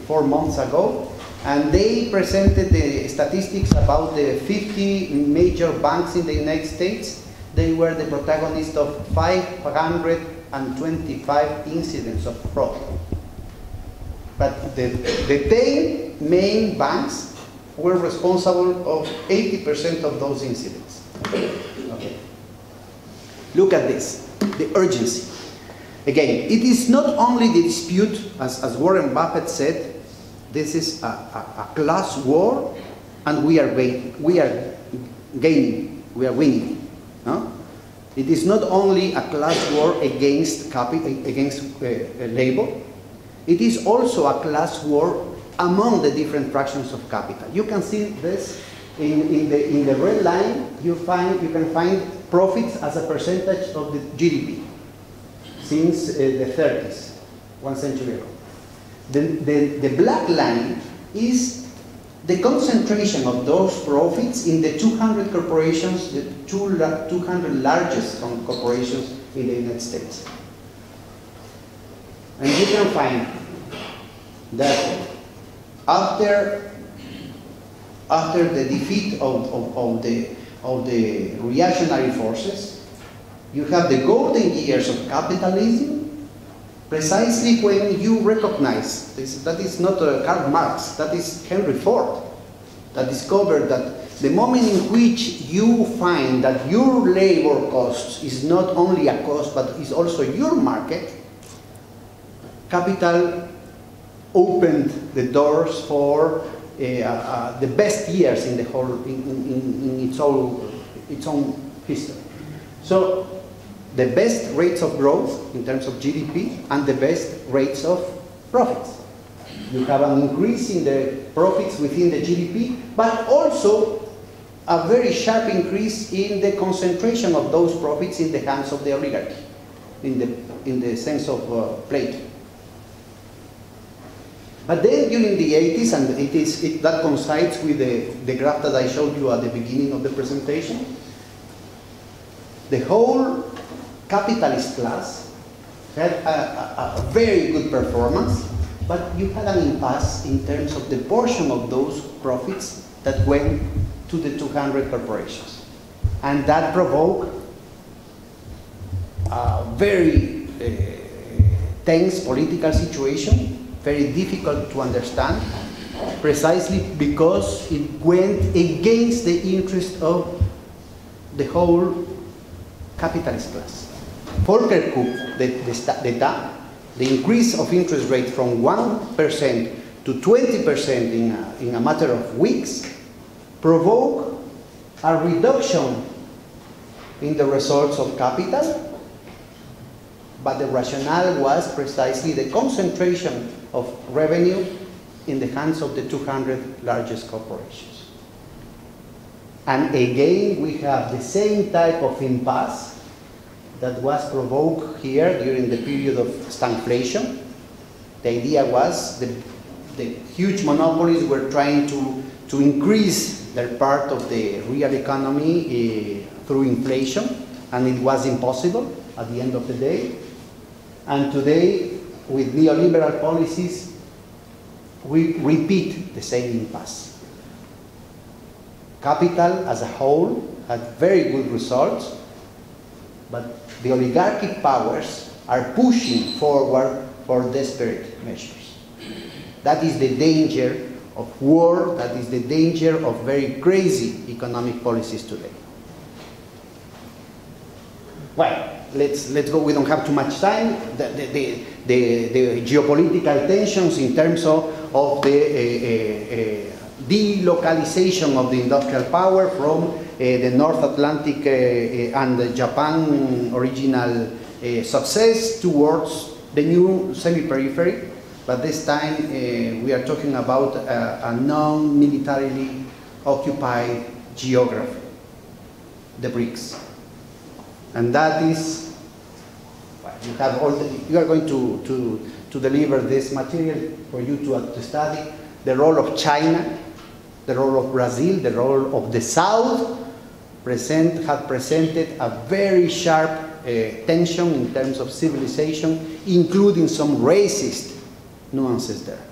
[SPEAKER 4] 4 months ago, and they presented the statistics about the 50 major banks in the United States. They were the protagonists of 525 incidents of fraud. But the 10 main banks were responsible of 80% of those incidents. Okay. Look at this, the urgency. Again, it is not only the dispute, as Warren Buffett said, this is a class war, and we are winning. No? It is not only a class war against labor. It is also a class war among the different fractions of capital. You can see this in the red line. You can find profits as a percentage of the GDP since the 30s, 1 century ago. The black line is the concentration of those profits in the 200 corporations, the 200 largest corporations in the United States. And you can find that after the defeat of the reactionary forces, you have the golden years of capitalism, precisely when you recognize this. That is not Karl Marx, that is Henry Ford, that discovered that the moment in which you find that your labor cost is not only a cost but is also your market, capital opened the doors for the best years in the whole in its own history. So the best rates of growth in terms of GDP and the best rates of profits. You have an increase in the profits within the GDP, but also a very sharp increase in the concentration of those profits in the hands of the oligarchy, in the sense of Plato. But then during the 80s, and that coincides with the graph that I showed you at the beginning of the presentation, the whole capitalist class had a very good performance, but you had an impasse in terms of the portion of those profits that went to the 200 corporations. And that provoked a very tense political situation, very difficult to understand, precisely because it went against the interest of the whole capitalist class. Volcker Kupp, the increase of interest rate from 1% to 20% in a matter of weeks provoked a reduction in the results of capital, but the rationale was precisely the concentration of revenue in the hands of the 200 largest corporations. And again, we have the same type of impasse that was provoked here during the period of stagflation. The idea was the huge monopolies were trying to increase their part of the real economy through inflation, and it was impossible at the end of the day. And today, with neoliberal policies, we repeat the same impasse. Capital as a whole had very good results, but the oligarchic powers are pushing forward for desperate measures. That is the danger of war, that is the danger of very crazy economic policies today. Well, let's go. We don't have too much time. The geopolitical tensions in terms of the delocalization of the industrial power from the North Atlantic and the Japan original success towards the new semi-periphery. But this time we are talking about a non-militarily occupied geography, the BRICS. And that is, you have all you are going to deliver this material for you to study the role of China, the role of Brazil, the role of the South have presented a very sharp tension in terms of civilization, including some racist nuances there.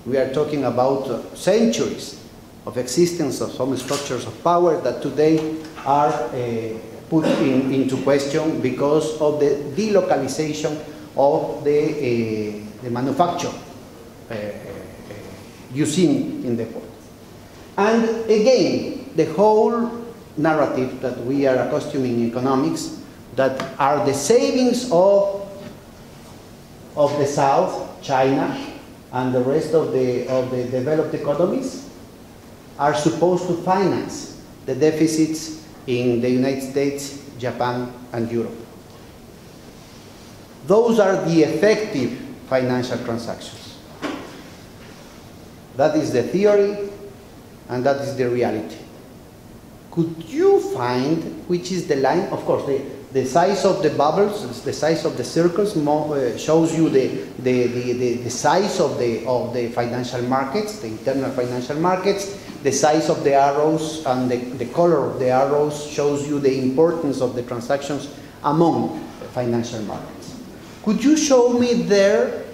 [SPEAKER 4] We are talking about centuries of existence of some structures of power that today are put into question because of the delocalization of the manufacture you see in the port. And again, the whole narrative that we are accustomed in economics, that are the savings of the South, China, and the rest of the developed economies, are supposed to finance the deficits in the United States, Japan, and Europe. Those are the effective financial transactions. That is the theory, and that is the reality. Could you find which is the line? Of course, the size of the bubbles, the size of the circles shows you the size of the financial markets, the internal financial markets. The size of the arrows and the color of the arrows shows you the importance of the transactions among the financial markets. Could you show me there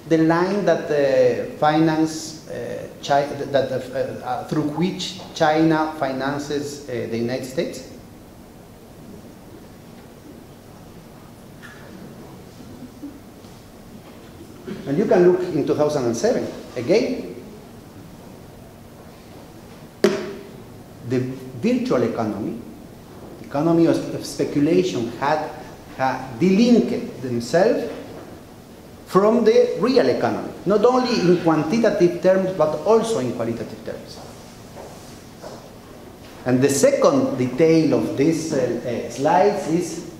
[SPEAKER 4] the line that through which China finances the United States? And you can look in 2007 again. The virtual economy of speculation had delinked themselves from the real economy, not only in quantitative terms, but also in qualitative terms. And the second detail of this slides is,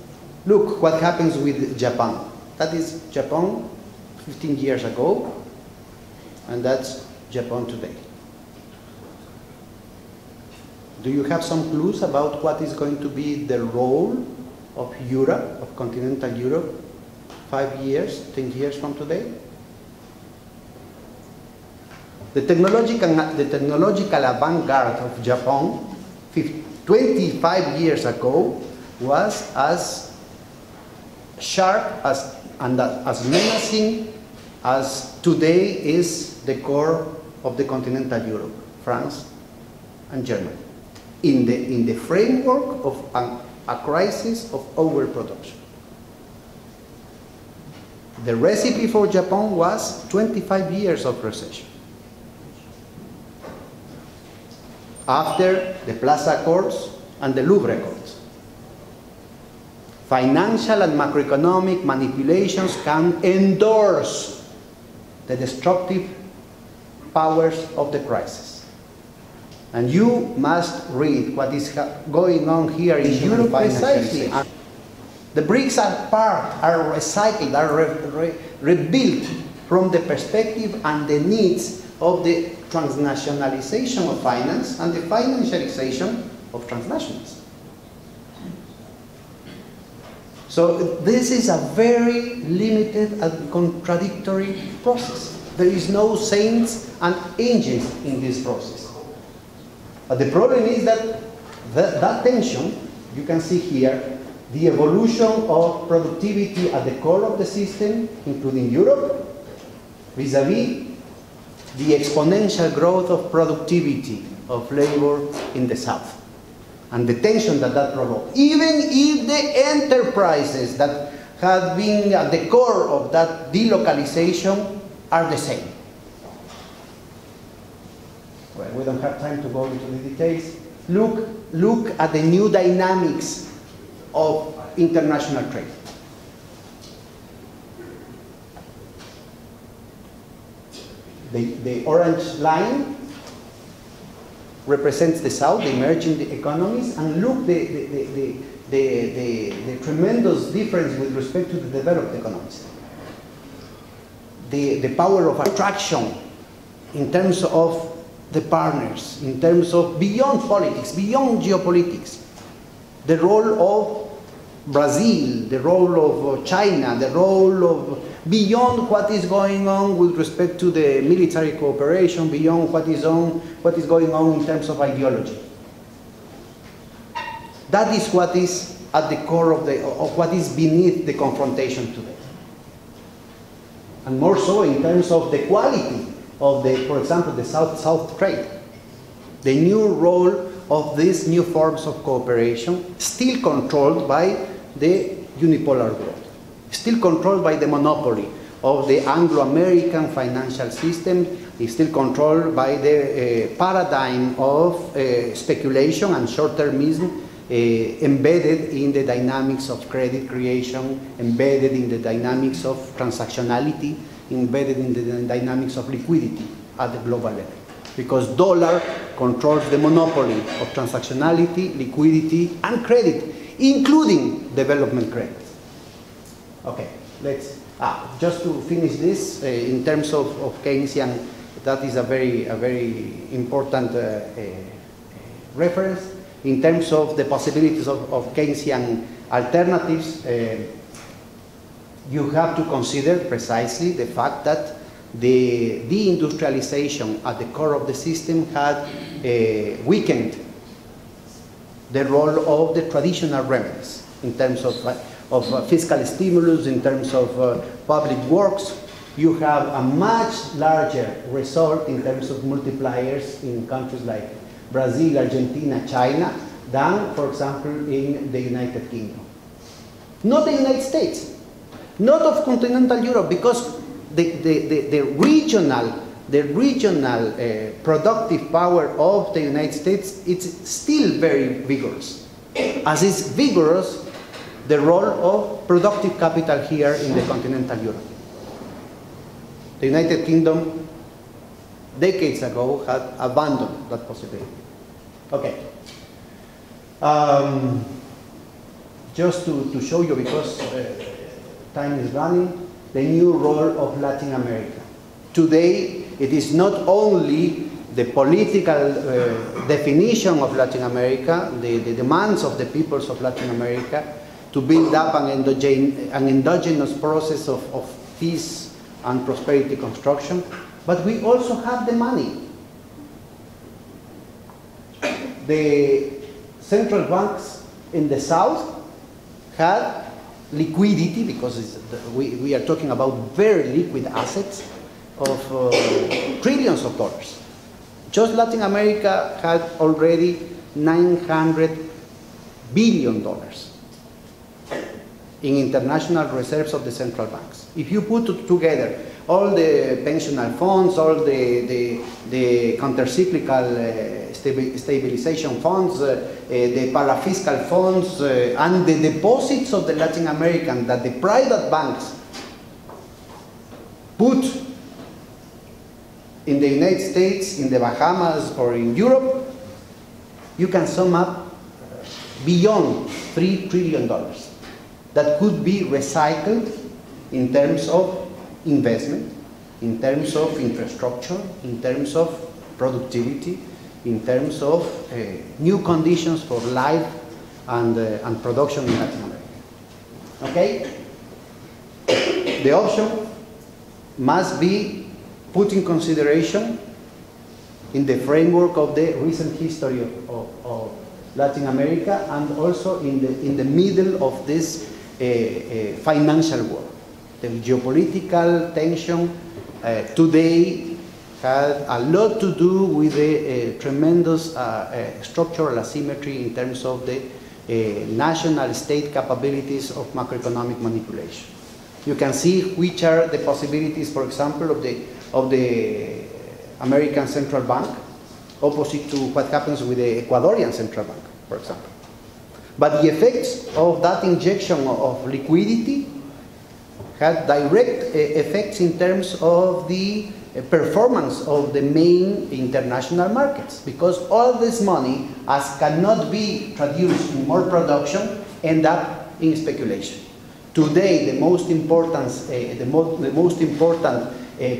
[SPEAKER 4] look what happens with Japan. That is Japan 15 years ago, and that's Japan today. Do you have some clues about what is going to be the role of Europe, of continental Europe, 5 years, 10 years from today? The technological avant-garde of Japan 25 years ago was as sharp and as menacing as today is the core of the continental Europe, France and Germany, in the framework of a crisis of overproduction. The recipe for Japan was 25 years of recession. After the Plaza Accords and the Louvre Accords, financial and macroeconomic manipulations can endorse the destructive powers of the crisis. And you must read what is going on here in Europe precisely. The BRICS are recycled, are rebuilt from the perspective and the needs of the transnationalization of finance and the financialization of transnationals. So this is a very limited and contradictory process. There is no saints and angels in this process. But the problem is that that tension, you can see here, the evolution of productivity at the core of the system, including Europe, vis-a-vis the exponential growth of productivity of labor in the South. And the tension that provoked. Even if the enterprises that have been at the core of that delocalization are the same. Well, we don't have time to go into the details. Look at the new dynamics of international trade. The orange line represents the South, the emerging economies, and look the tremendous difference with respect to the developed economies. The power of attraction in terms of the partners, in terms of beyond politics, beyond geopolitics, the role of Brazil, the role of China, the role of beyond what is going on with respect to the military cooperation, beyond what is going on in terms of ideology. That is what is at the core of what is beneath the confrontation today. And more so in terms of the quality of for example, the South-South trade. The new role of these new forms of cooperation, still controlled by the unipolar world, still controlled by the monopoly of the Anglo-American financial system, is still controlled by the paradigm of speculation and short-termism embedded in the dynamics of credit creation, embedded in the dynamics of transactionality, embedded in the dynamics of liquidity at the global level. Because dollar controls the monopoly of transactionality, liquidity, and credit, including development credit. Okay, let's, just to finish this, in terms of Keynesian, that is a very important reference. In terms of the possibilities of Keynesian alternatives, you have to consider precisely the fact that the deindustrialization at the core of the system had weakened the role of the traditional remedies in terms of fiscal stimulus, in terms of public works. You have a much larger result in terms of multipliers in countries like Brazil, Argentina, China, than, for example, in the United Kingdom. Not the United States, not of continental Europe, because the regional productive power of the United States, it's still very vigorous. As is vigorous the role of productive capital here in the continental Europe. The United Kingdom, decades ago, had abandoned that possibility. Okay. Just to show you, because time is running, the new role of Latin America. Today, it is not only the political definition of Latin America, the demands of the peoples of Latin America to build up an endogenous process of peace and prosperity construction, but we also have the money. The central banks in the south had liquidity, because we are talking about very liquid assets of trillions of dollars. Just Latin America had already $900 billion in international reserves of the central banks. If you put together all the pensional funds, all the counter-cyclical stabilization funds, the parafiscal funds, and the deposits of the Latin American that the private banks put in the United States, in the Bahamas, or in Europe, you can sum up beyond $3 trillion that could be recycled in terms of investment, in terms of infrastructure, in terms of productivity, in terms of new conditions for life and production in Latin America. Okay? The option must be put in consideration in the framework of the recent history of Latin America, and also in the middle of this financial war. The geopolitical tension today had a lot to do with the tremendous structural asymmetry in terms of the national state capabilities of macroeconomic manipulation. You can see which are the possibilities, for example, of the American Central Bank, opposite to what happens with the Ecuadorian Central Bank, for example. But the effects of that injection of liquidity had direct effects in terms of the performance of the main international markets, because all this money, as cannot be traduced in more production, end up in speculation. Today, the most important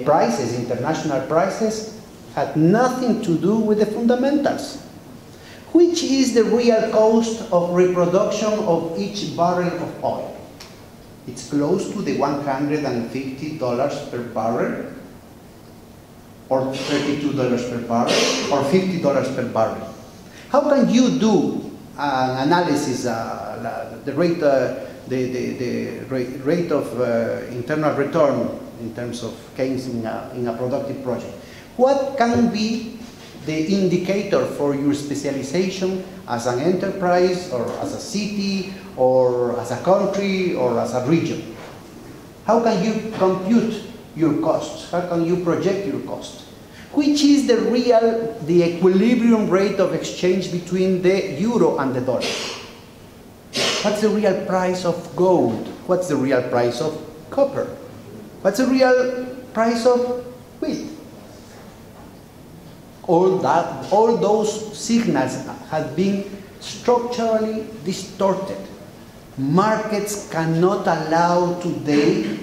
[SPEAKER 4] prices, international prices, had nothing to do with the fundamentals. Which is the real cost of reproduction of each barrel of oil? It's close to the $150 per barrel, or $32 per barrel, or $50 per barrel. How can you do an analysis, the rate of internal return in terms of gains in a productive project? What can be the indicator for your specialization as an enterprise, or as a city, or as a country, or as a region? How can you compute your costs? How can you project your cost? Which is the equilibrium rate of exchange between the euro and the dollar? What's the real price of gold? What's the real price of copper? What's the real price of wheat? All those signals have been structurally distorted. Markets cannot allow today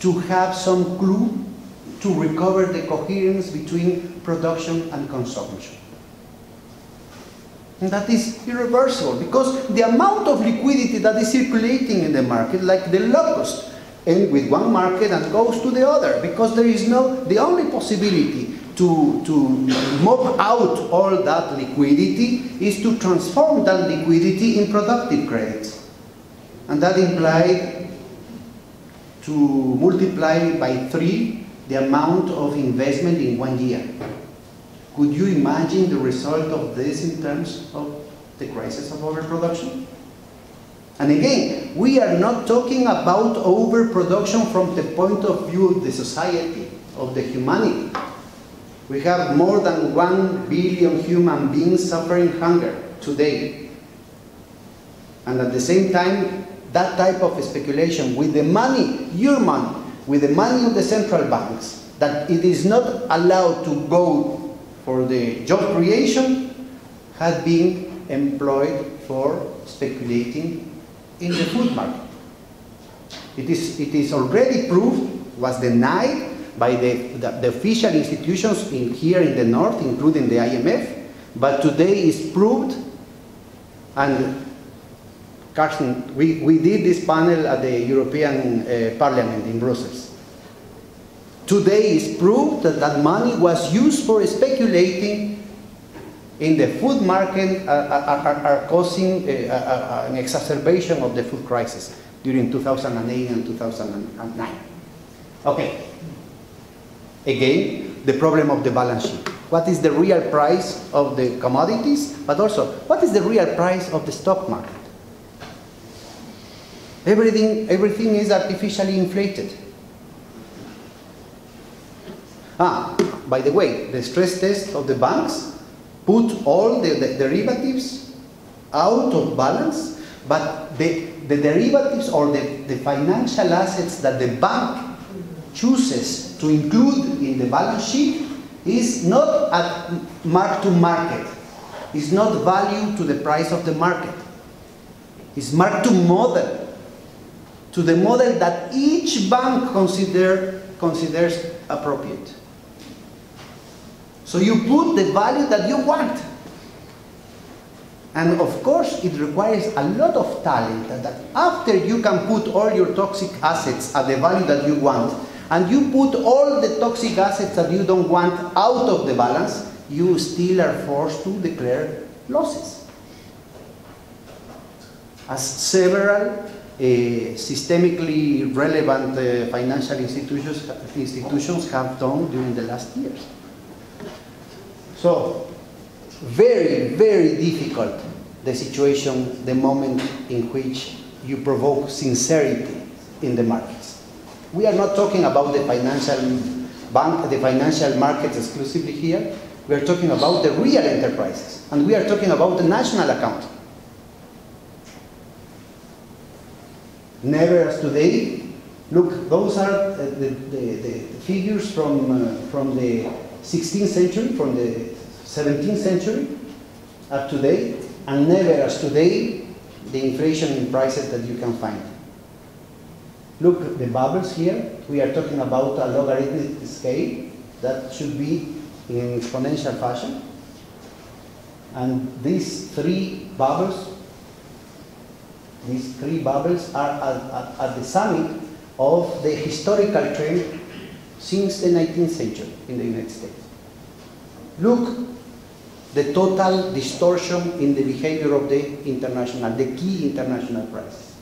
[SPEAKER 4] to have some clue to recover the coherence between production and consumption. And that is irreversible, because the amount of liquidity that is circulating in the market, like the locust, ends with one market and goes to the other, because there is the only possibility to mop out all that liquidity is to transform that liquidity in productive credits. And that implied to multiply by 3 the amount of investment in 1 year. Could you imagine the result of this in terms of the crisis of overproduction? And again, we are not talking about overproduction from the point of view of the society, of the humanity. We have more than 1 billion human beings suffering hunger today. And at the same time, that type of speculation with the money, your money, with the money of the central banks, that it is not allowed to go for the job creation, had been employed for speculating in the food market. It is already proved, was denied by the official institutions here in the north, including the IMF, but today is proved. And Carsten, we did this panel at the European Parliament in Brussels. Today is proved that that money was used for speculating in the food market, are causing an exacerbation of the food crisis during 2008 and 2009. Okay. Again, the problem of the balance sheet. What is the real price of the commodities, but also what is the real price of the stock market? Everything is artificially inflated. By the way, the stress test of the banks put all the derivatives out of balance, but the derivatives or the financial assets that the bank chooses to include in the balance sheet is not at mark to market. It's not value to the price of the market. It's mark to model, to the model that each bank considers appropriate. So you put the value that you want. And of course, it requires a lot of talent that after you can put all your toxic assets at the value that you want, and you put all the toxic assets that you don't want out of the balance, you still are forced to declare losses. As several systemically relevant financial institutions have done during the last years. So, very, very difficult the situation, the moment in which you provoke sincerity in the markets. We are not talking about the financial markets exclusively here. We are talking about the real enterprises, and we are talking about the national account. never as today. Look, those are the figures from the 16th century, from the 17th century up to date, and never as today the inflation in prices that you can find. Look, the bubbles here, we are talking about a logarithmic scale that should be in exponential fashion. And these three bubbles are at the summit of the historical trend since the 19th century in the United States. Look, the total distortion in the behavior of the key international prices.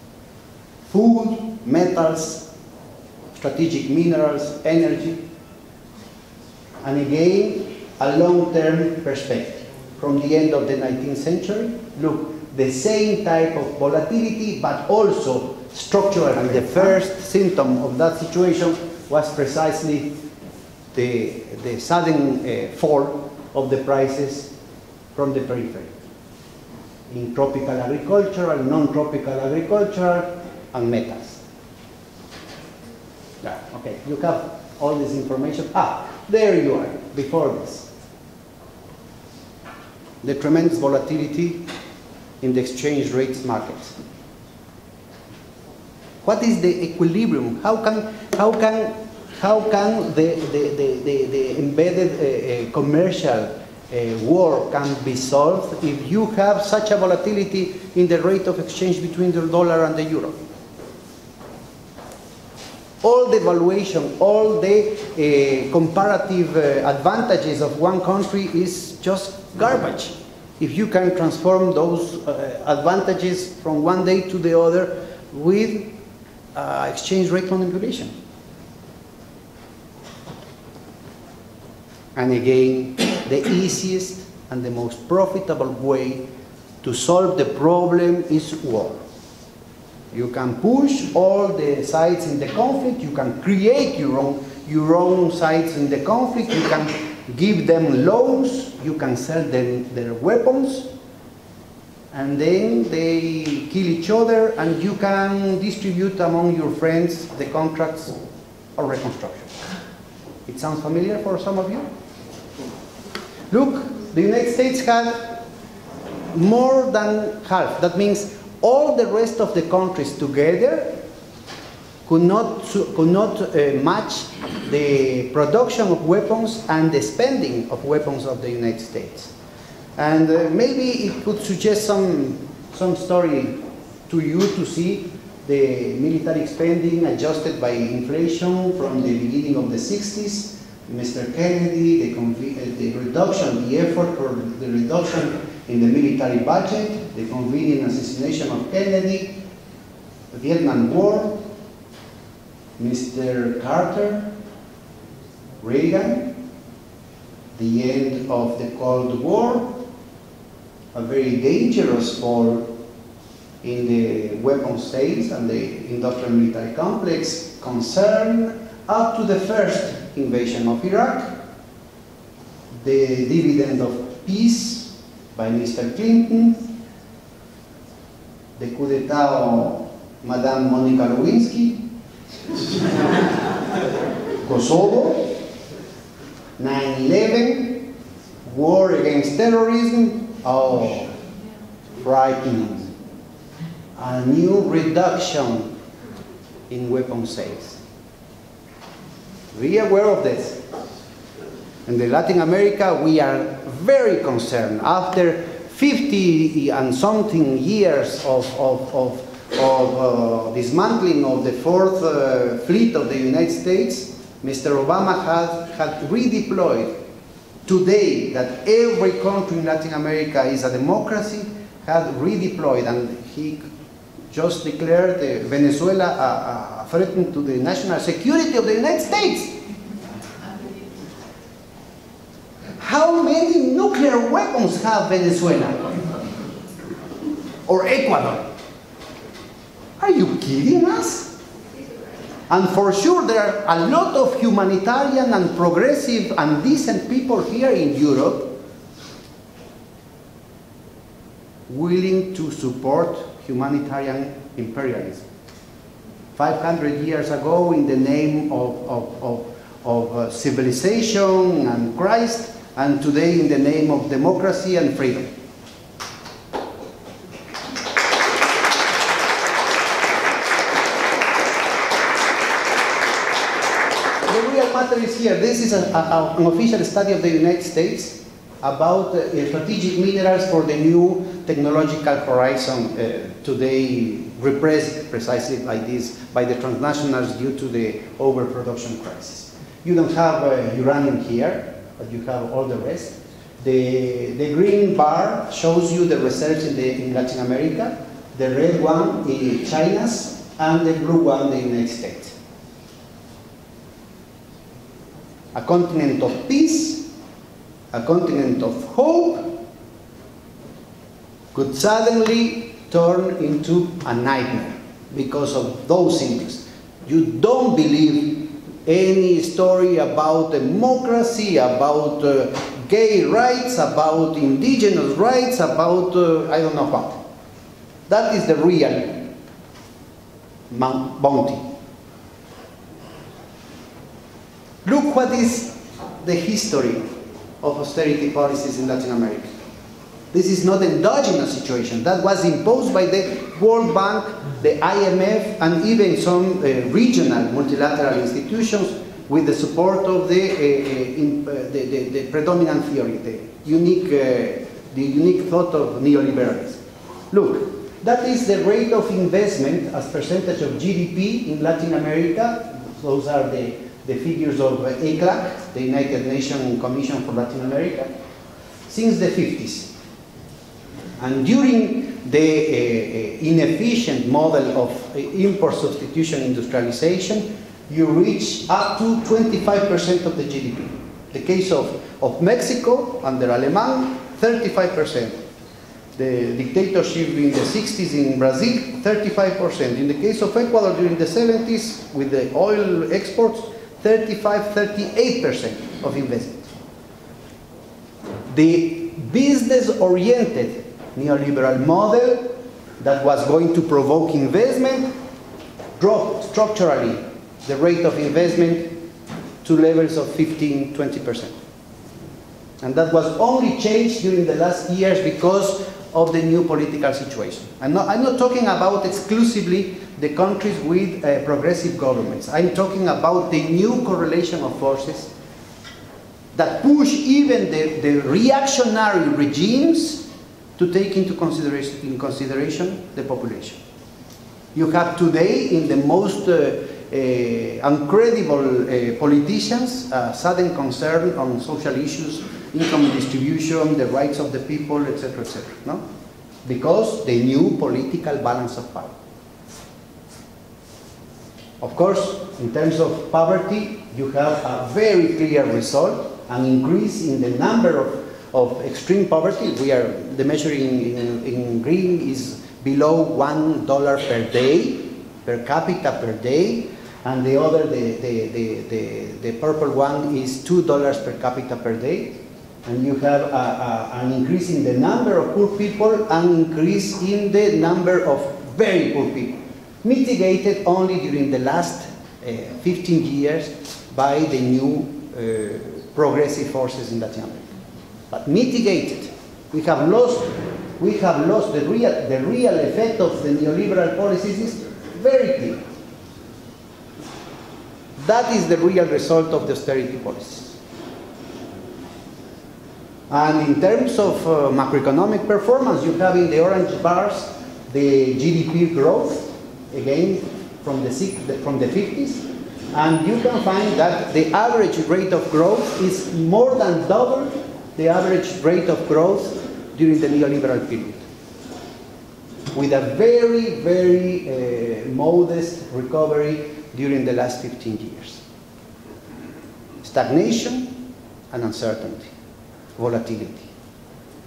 [SPEAKER 4] Food, metals, strategic minerals, energy, and again, a long-term perspective. From the end of the 19th century, look, the same type of volatility, but also structural. And the first symptom of that situation was precisely the sudden fall of the prices from the periphery in tropical agricultural, non-tropical agricultural, and metals. Yeah, okay, you have all this information. There you are, before this. The tremendous volatility in the exchange rates markets. What is the equilibrium? How can the embedded commercial war can be solved if you have such a volatility in the rate of exchange between the dollar and the euro? All the valuation, all the comparative advantages of one country is just garbage. If you can transform those advantages from one day to the other with exchange rate manipulation. And again, the easiest and the most profitable way to solve the problem is war. You can push all the sides in the conflict, you can create your own sides in the conflict, you can give them loans, you can sell them their weapons, and then they kill each other, and you can distribute among your friends the contracts of reconstruction. It sounds familiar for some of you? Look, the United States had more than half. That means all the rest of the countries together could not match the production of weapons and the spending of weapons of the United States. And maybe it could suggest some story to you to see the military spending adjusted by inflation from the beginning of the 60s. Mr. Kennedy, the reduction, the effort for the reduction in the military budget, the convenient assassination of Kennedy, the Vietnam War, Mr. Carter, Reagan, the end of the Cold War, a very dangerous fall in the weapons sales and the industrial military complex concern up to the first invasion of Iraq, the dividend of peace by Mr. Clinton, the coup d'etat of Madame Monica Lewinsky, Kosovo, 9/11, war against terrorism, frightening. A new reduction in weapon sales. Be aware of this. In Latin America, we are very concerned. After 50 and something years of dismantling of the Fourth Fleet of the United States, Mr. Obama had redeployed. Today, that every country in Latin America is a democracy, had redeployed, and he just declared Venezuela a threat to the national security of the United States. How many nuclear weapons have Venezuela? Or Ecuador? Are you kidding us? And for sure there are a lot of humanitarian and progressive and decent people here in Europe willing to support humanitarian imperialism. 500 years ago in the name of civilization and Christ, and today in the name of democracy and freedom. The real matter is here. This is an official study of the United States about strategic minerals for the new technological horizon today repressed precisely by the transnationals due to the overproduction crisis. You don't have uranium here, but you have all the rest. The green bar shows you the reserves in Latin America, the red one is China's, and the blue one the United States. A continent of peace, a continent of hope, could suddenly turn into a nightmare because of those interests. You don't believe any story about democracy, about gay rights, about indigenous rights, about I don't know what. That is the real bounty. Look what is the history of austerity policies in Latin America. This is not an endogenous situation. That was imposed by the World Bank, the IMF, and even some regional multilateral institutions with the support of the predominant theory, the unique thought of neoliberalism. Look, that is the rate of investment as percentage of GDP in Latin America. Those are the figures of ECLAC, the United Nations Commission for Latin America, since the 50s. And during the inefficient model of import substitution industrialization, you reach up to 25% of the GDP. The case of Mexico under Alemán, 35%. The dictatorship in the 60s in Brazil, 35%. In the case of Ecuador during the 70s with the oil exports, 38% of investment. The business-oriented neoliberal model that was going to provoke investment dropped structurally the rate of investment to levels of 15–20%. And that was only changed during the last years because of the new political situation. I'm not talking about exclusively the countries with progressive governments. I'm talking about the new correlation of forces that push even the reactionary regimes to take into consideration the population. You have today in the most incredible politicians sudden concern on social issues, income distribution, the rights of the people, etc., no? Because the new political balance of power. Of course, in terms of poverty, you have a very clear result, an increase in the number of extreme poverty. The measuring in green is below $1 per day, per capita per day, and the other, the purple one is $2 per capita per day. And you have an increase in the number of poor people, an increase in the number of very poor people, mitigated only during the last 15 years by the new progressive forces in Latin America. But mitigated, we have lost the real effect of the neoliberal policies is very clear. That is the real result of the austerity policies. And in terms of macroeconomic performance, you have in the orange bars the GDP growth, again from the 50s, and you can find that the average rate of growth is more than double the average rate of growth during the neoliberal period, with a very, very modest recovery during the last 15 years. Stagnation and uncertainty. Volatility,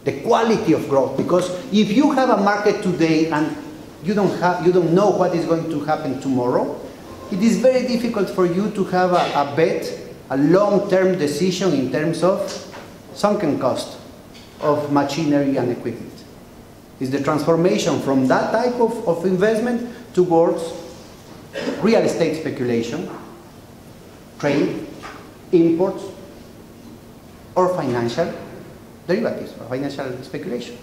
[SPEAKER 4] the quality of growth, because if you have a market today and you don't know what is going to happen tomorrow, it is very difficult for you to have a bet, a long-term decision in terms of sunken cost of machinery and equipment. It's the transformation from that type of investment towards real estate speculation, trade, imports, or financial derivatives, or financial speculation.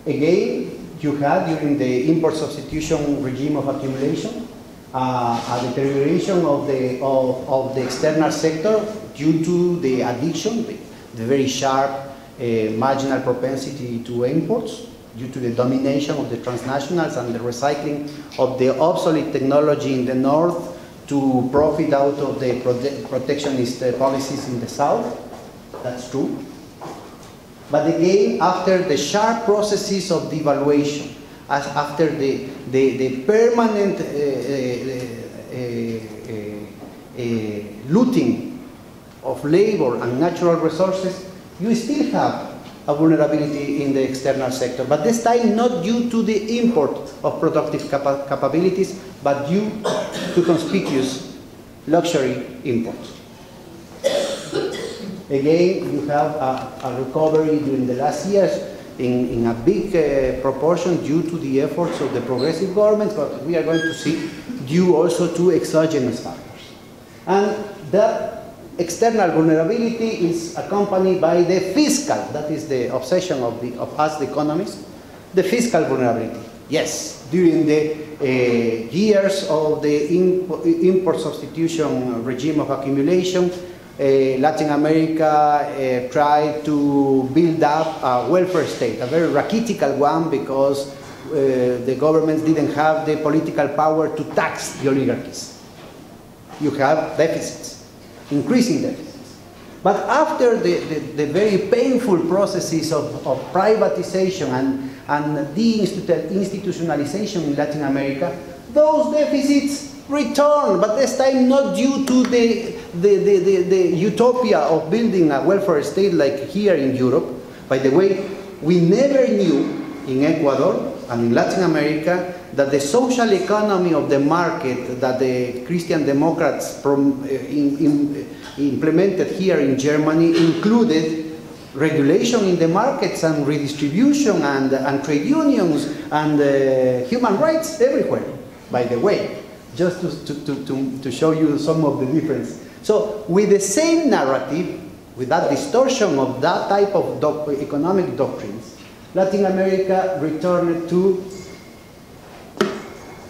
[SPEAKER 4] Again, you had during the import substitution regime of accumulation a deterioration of the external sector due to the addiction, the very sharp marginal propensity to imports, due to the domination of the transnationals and the recycling of the obsolete technology in the north to profit out of the protectionist policies in the south. That's true. But again, after the sharp processes of devaluation, after the permanent looting of labor and natural resources, you still have a vulnerability in the external sector, but this time not due to the import of productive capabilities, but due to conspicuous luxury imports. Again, you have a recovery during the last years in a big proportion due to the efforts of the progressive government, but we are going to see due also to exogenous factors. And that external vulnerability is accompanied by the fiscal, that is the obsession of us, the economists, the fiscal vulnerability. Yes, during the years of the import substitution regime of accumulation, Latin America tried to build up a welfare state, a very racketical one, because the governments didn't have the political power to tax the oligarchies. You have deficits, increasing deficits. But after the very painful processes of privatization and deinstitutionalization in Latin America, those deficits return, but this time not due to the utopia of building a welfare state like here in Europe. By the way, we never knew in Ecuador and in Latin America that the social economy of the market that the Christian Democrats implemented here in Germany included regulation in the markets and redistribution and trade unions and human rights everywhere, by the way, just to show you some of the difference. So with the same narrative, with that distortion of that type of economic doctrines, Latin America returned to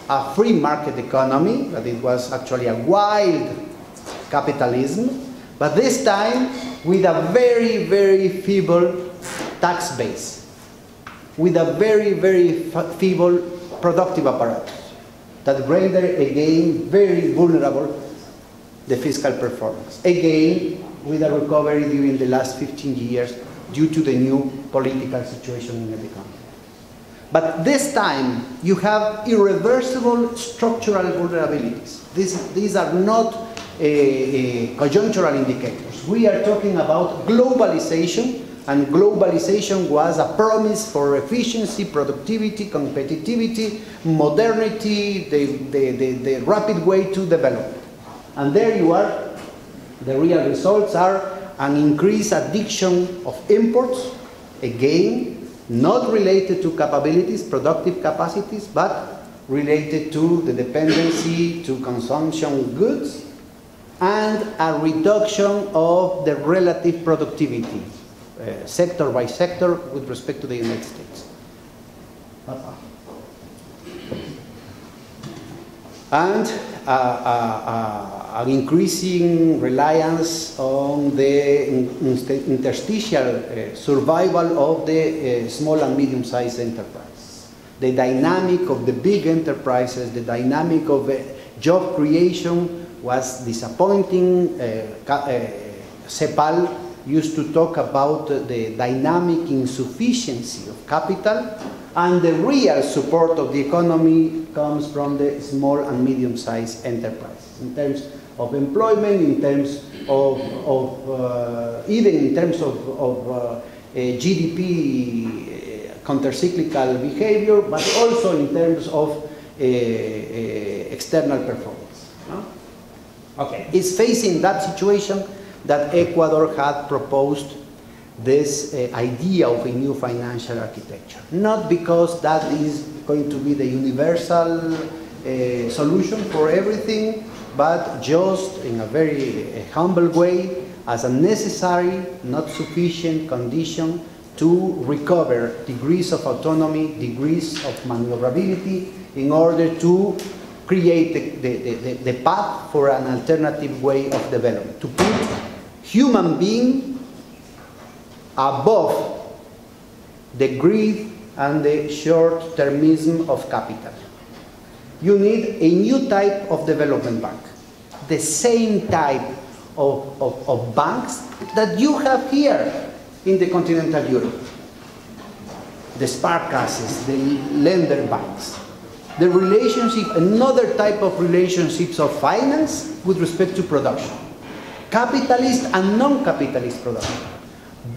[SPEAKER 4] a free market economy, but it was actually a wild capitalism, but this time with a very, very feeble tax base, with a very, very feeble productive apparatus that rendered again very vulnerable the fiscal performance. Again, with a recovery during the last 15 years due to the new political situation in the country. But this time, you have irreversible structural vulnerabilities. These are not conjunctural indicators. We are talking about globalization, and globalization was a promise for efficiency, productivity, competitivity, modernity, the rapid way to develop. And there you are. The real results are an increased addiction of imports, again, not related to capabilities, productive capacities, but related to the dependency to consumption goods and a reduction of the relative productivity, sector by sector, with respect to the United States. And an increasing reliance on the interstitial survival of the small and medium-sized enterprises. The dynamic of the big enterprises, the dynamic of job creation was disappointing. CEPAL used to talk about the dynamic insufficiency of capital, and the real support of the economy comes from the small and medium-sized enterprises in terms of employment, in terms of even in terms of GDP countercyclical behavior, but also in terms of external performance. No? Okay, it's facing that situation that Ecuador had proposed this idea of a new financial architecture. Not because that is going to be the universal solution for everything, but just in a very humble way, as a necessary, not sufficient condition to recover degrees of autonomy, degrees of maneuverability, in order to create the path for an alternative way of development, to put human being above the greed and the short-termism of capital. You need a new type of development bank, the same type of banks that you have here in the continental Europe. The Sparkasses, the lender banks, the relationship, another type of relationships of finance with respect to production. Capitalist and non-capitalist production.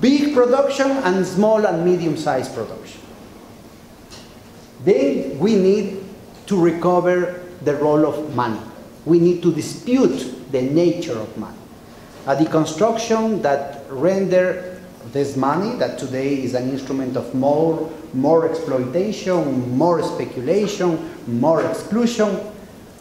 [SPEAKER 4] Big production and small and medium-sized production. Then we need to recover the role of money. We need to dispute the nature of money. A deconstruction that render this money, that today is an instrument of more exploitation, more speculation, more exclusion,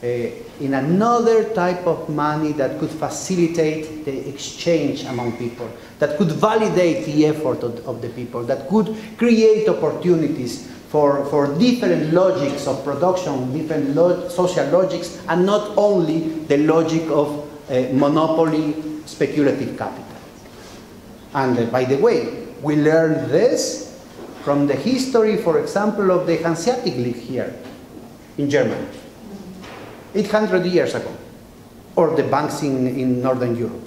[SPEAKER 4] in another type of money that could facilitate the exchange among people, that could validate the effort of the people, that could create opportunities for different logics of production, different social logics, and not only the logic of monopoly speculative capital. And by the way, we learned this from the history, for example, of the Hanseatic League here in Germany, 800 years ago, or the banks in Northern Europe.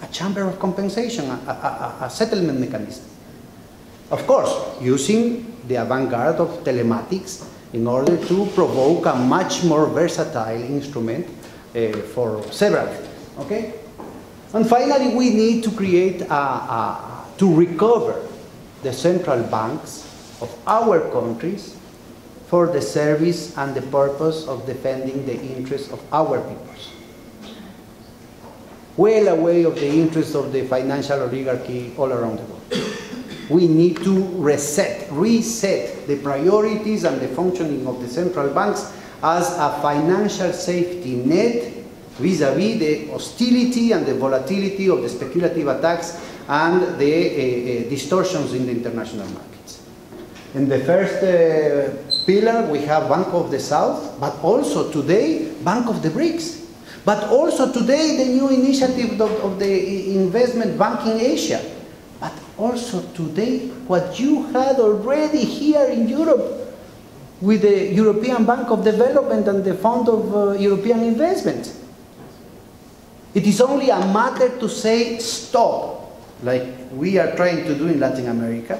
[SPEAKER 4] A chamber of compensation, a settlement mechanism. Of course, using the avant-garde of telematics in order to provoke a much more versatile instrument for several things, okay? And finally, we need to create, to recover the central banks of our countries for the service and the purpose of defending the interests of our peoples. Well away of the interests of the financial oligarchy all around the world. We need to reset the priorities and the functioning of the central banks as a financial safety net vis-à-vis the hostility and the volatility of the speculative attacks and the distortions in the international markets. In the first pillar, we have Bank of the South, but also today, Bank of the BRICS. But also today, the new initiative of the investment bank in Asia. But also today, what you had already here in Europe with the European Bank of Development and the Fund of European Investment. It is only a matter to say stop, like we are trying to do in Latin America.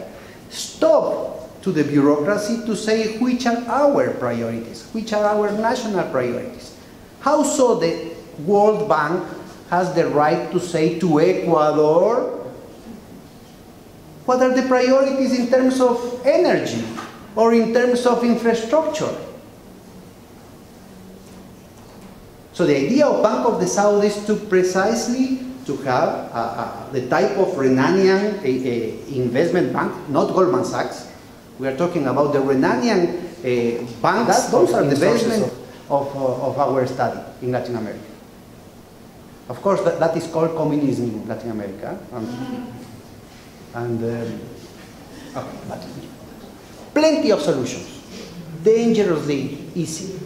[SPEAKER 4] Stop to the bureaucracy to say which are our priorities, which are our national priorities. How so the World Bank has the right to say to Ecuador, what are the priorities in terms of energy or in terms of infrastructure? So the idea of Bank of the South is to precisely to have the type of Renanian investment bank, not Goldman Sachs. We are talking about the Renanian banks. Those are the investment of our study in Latin America. Of course, that is called communism in Latin America. But plenty of solutions. Dangerously easy.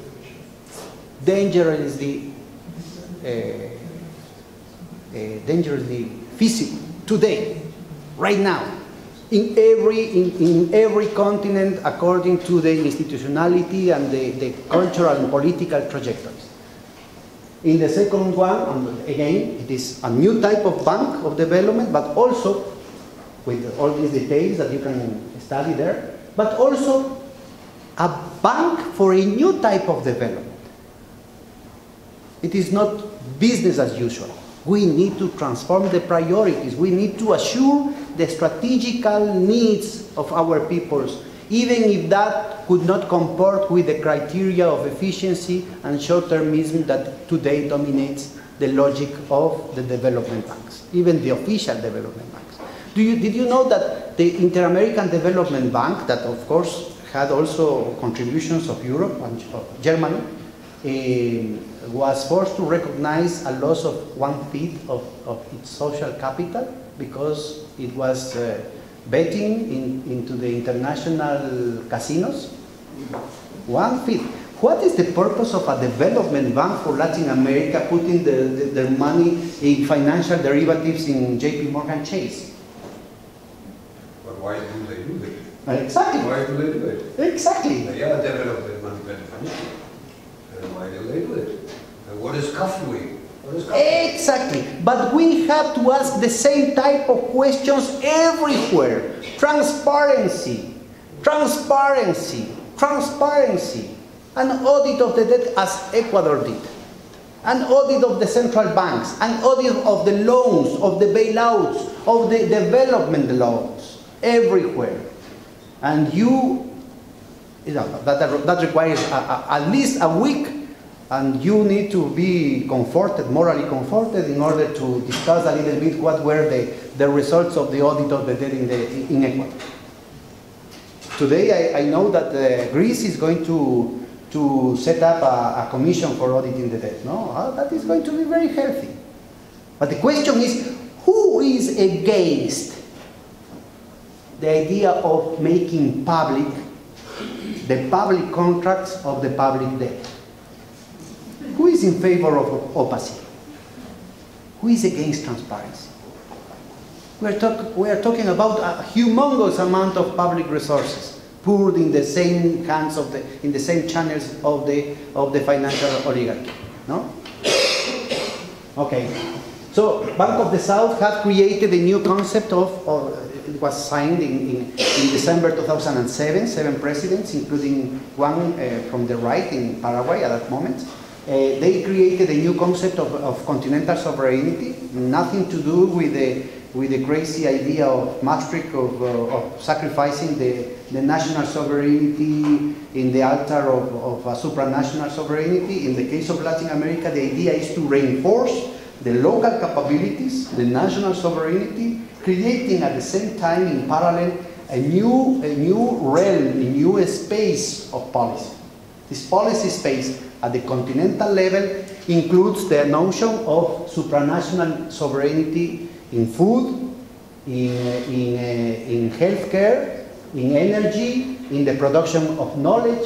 [SPEAKER 4] Dangerously feasible today, right now, in every continent, according to the institutionality and the cultural and political trajectories. In the second one, again, it is a new type of bank of development, but also with all these details that you can study there, but also a bank for a new type of development. It is not business as usual. We need to transform the priorities. We need to assure the strategical needs of our peoples, even if that could not comport with the criteria of efficiency and short-termism that today dominates the logic of the development banks, even the official development banks. Did you know that the Inter-American Development Bank, that of course had also contributions of Europe and Germany, was forced to recognize a loss of 1/5 of its social capital because it was betting into the international casinos? 1/5. What is the purpose of a development bank for Latin America putting their money in financial derivatives in JP Morgan Chase?
[SPEAKER 5] But why do they do it?
[SPEAKER 4] Exactly.
[SPEAKER 5] Why do they do it?
[SPEAKER 4] Exactly.
[SPEAKER 5] They are development money better. And why do they do it? And what is CAF doing?
[SPEAKER 4] Exactly. But we have to ask the same type of questions everywhere. Transparency. Transparency. Transparency. An audit of the debt as Ecuador did. An audit of the central banks. An audit of the loans, of the bailouts, of the development loans. Everywhere. And that requires at least a week, and you need to be comforted, morally comforted, in order to discuss a little bit what were the results of the audit of the debt in Ecuador. Today I know that Greece is going to set up a commission for auditing the debt. No, that is going to be very healthy. But the question is, who is against the idea of making public the public contracts of the public debt? Who is in favor of opacity? Who is against transparency? We are talking about a humongous amount of public resources poured in the same hands in the same channels of the financial oligarchy. No? Okay. So Bank of the South had created a new concept it was signed in December 2007, 7 presidents, including one from the right in Paraguay at that moment. They created a new concept of continental sovereignty, nothing to do with the crazy idea of Maastricht of sacrificing the national sovereignty in the altar of a supranational sovereignty. In the case of Latin America, the idea is to reinforce the local capabilities, the national sovereignty, creating at the same time in parallel a new realm, a new space of policy. This policy space at the continental level includes the notion of supranational sovereignty in food, in healthcare, in energy, in the production of knowledge,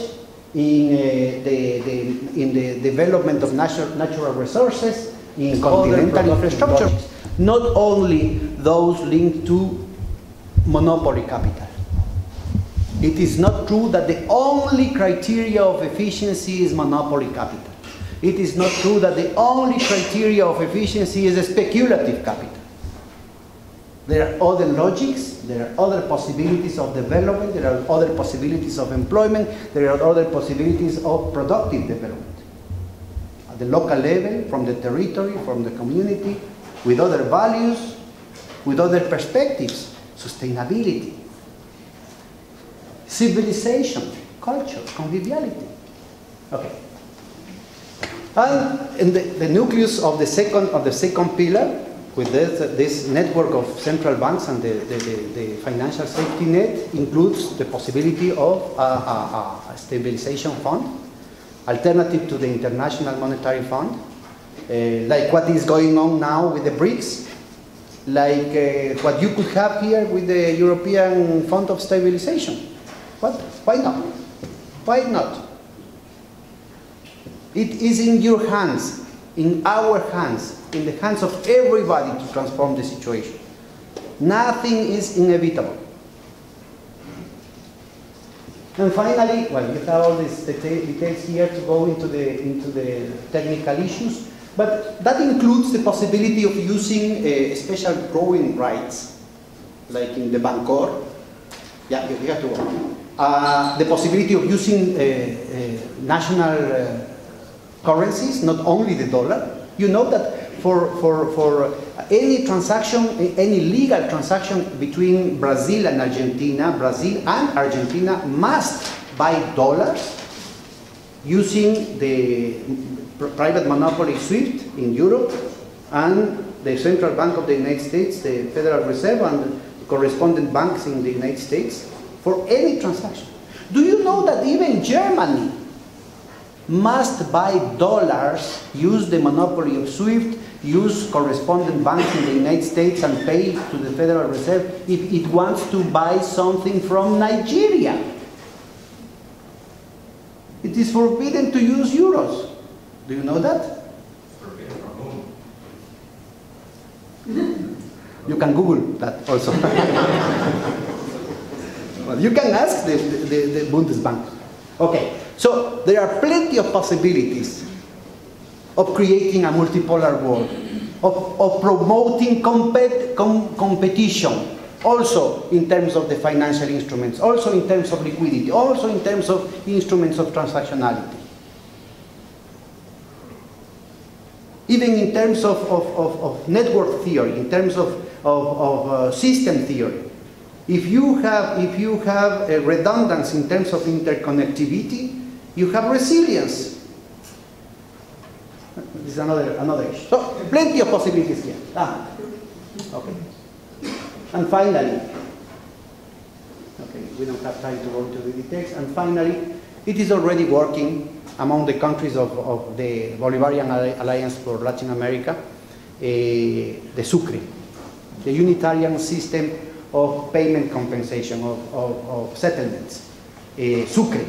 [SPEAKER 4] in the development of natural resources, in continental infrastructure, not only those linked to monopoly capital. It is not true that the only criteria of efficiency is monopoly capital. It is not true that the only criteria of efficiency is a speculative capital. There are other logics, there are other possibilities of development, there are other possibilities of employment, there are other possibilities of productive development. At the local level, from the territory, from the community, with other values, with other perspectives, sustainability, civilization, culture, conviviality. Okay. And in the nucleus of the second pillar, with this network of central banks and the financial safety net, includes the possibility of a stabilization fund, alternative to the International Monetary Fund, like what is going on now with the BRICS, like what you could have here with the European Fund of Stabilization. What? Why not? Why not? It is in your hands, in our hands, in the hands of everybody to transform the situation. Nothing is inevitable. And finally, well, you have all these details here to go into the technical issues, but that includes the possibility of using special drawing rights, like in the Bancor. Yeah, you have to go. The possibility of using national currencies, not only the dollar. You know that for any transaction, any legal transaction between Brazil and Argentina, Brazil and Argentina must buy dollars using the private monopoly SWIFT in Europe and the Central Bank of the United States, the Federal Reserve, and the correspondent banks in the United States for any transaction. Do you know that even Germany must buy dollars, use the monopoly of SWIFT, use correspondent banks in the United States and pay to the Federal Reserve if it wants to buy something from Nigeria? It is forbidden to use euros. Do you know that?
[SPEAKER 5] Forbidden from whom?
[SPEAKER 4] You can Google that also. Well, you can ask the Bundesbank. Okay, so there are plenty of possibilities of creating a multipolar world, of promoting competition, also in terms of the financial instruments, also in terms of liquidity, also in terms of instruments of transactionality. Even in terms of network theory, in terms of system theory. If you have a redundancy in terms of interconnectivity, you have resilience. This is another issue. So plenty of possibilities here. Okay. And finally, okay, we don't have time to go into the details. And finally, it is already working among the countries of the Bolivarian Alliance for Latin America, the Sucre, the Unitarian System of Payment Compensation, of settlements, Sucre,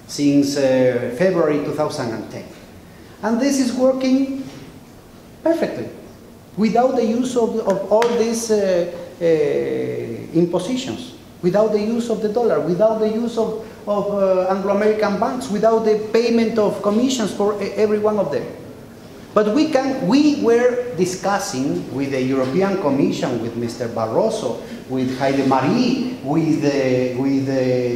[SPEAKER 4] since February 2010. And this is working perfectly, without the use of all these impositions, without the use of the dollar, without the use of Anglo-American banks, without the payment of commissions for every one of them. But we were discussing with the European Commission, with Mr. Barroso, with Heide Marie, with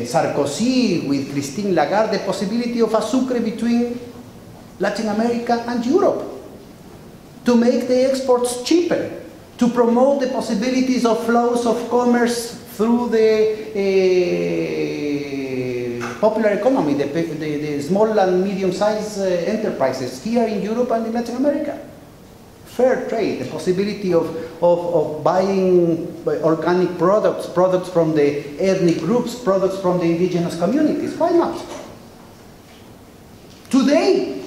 [SPEAKER 4] Sarkozy, with Christine Lagarde, the possibility of a Sucre between Latin America and Europe, to make the exports cheaper, to promote the possibilities of flows of commerce through the popular economy, the small and medium-sized enterprises here in Europe and in Latin America. Fair trade, the possibility of buying organic products from the ethnic groups, products from the indigenous communities. Why not? Today,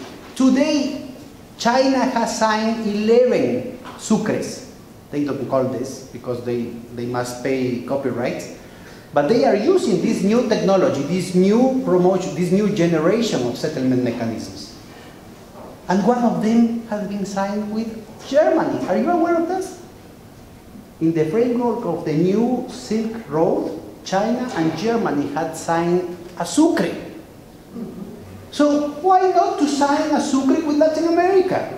[SPEAKER 4] China has signed 11 sucres. They don't call this because they must pay copyrights. But they are using this new technology, this new promotion, this new generation of settlement mechanisms. And one of them has been signed with Germany. Are you aware of this? In the framework of the new Silk Road, China and Germany had signed a sucre. So why not to sign a sucre with Latin America?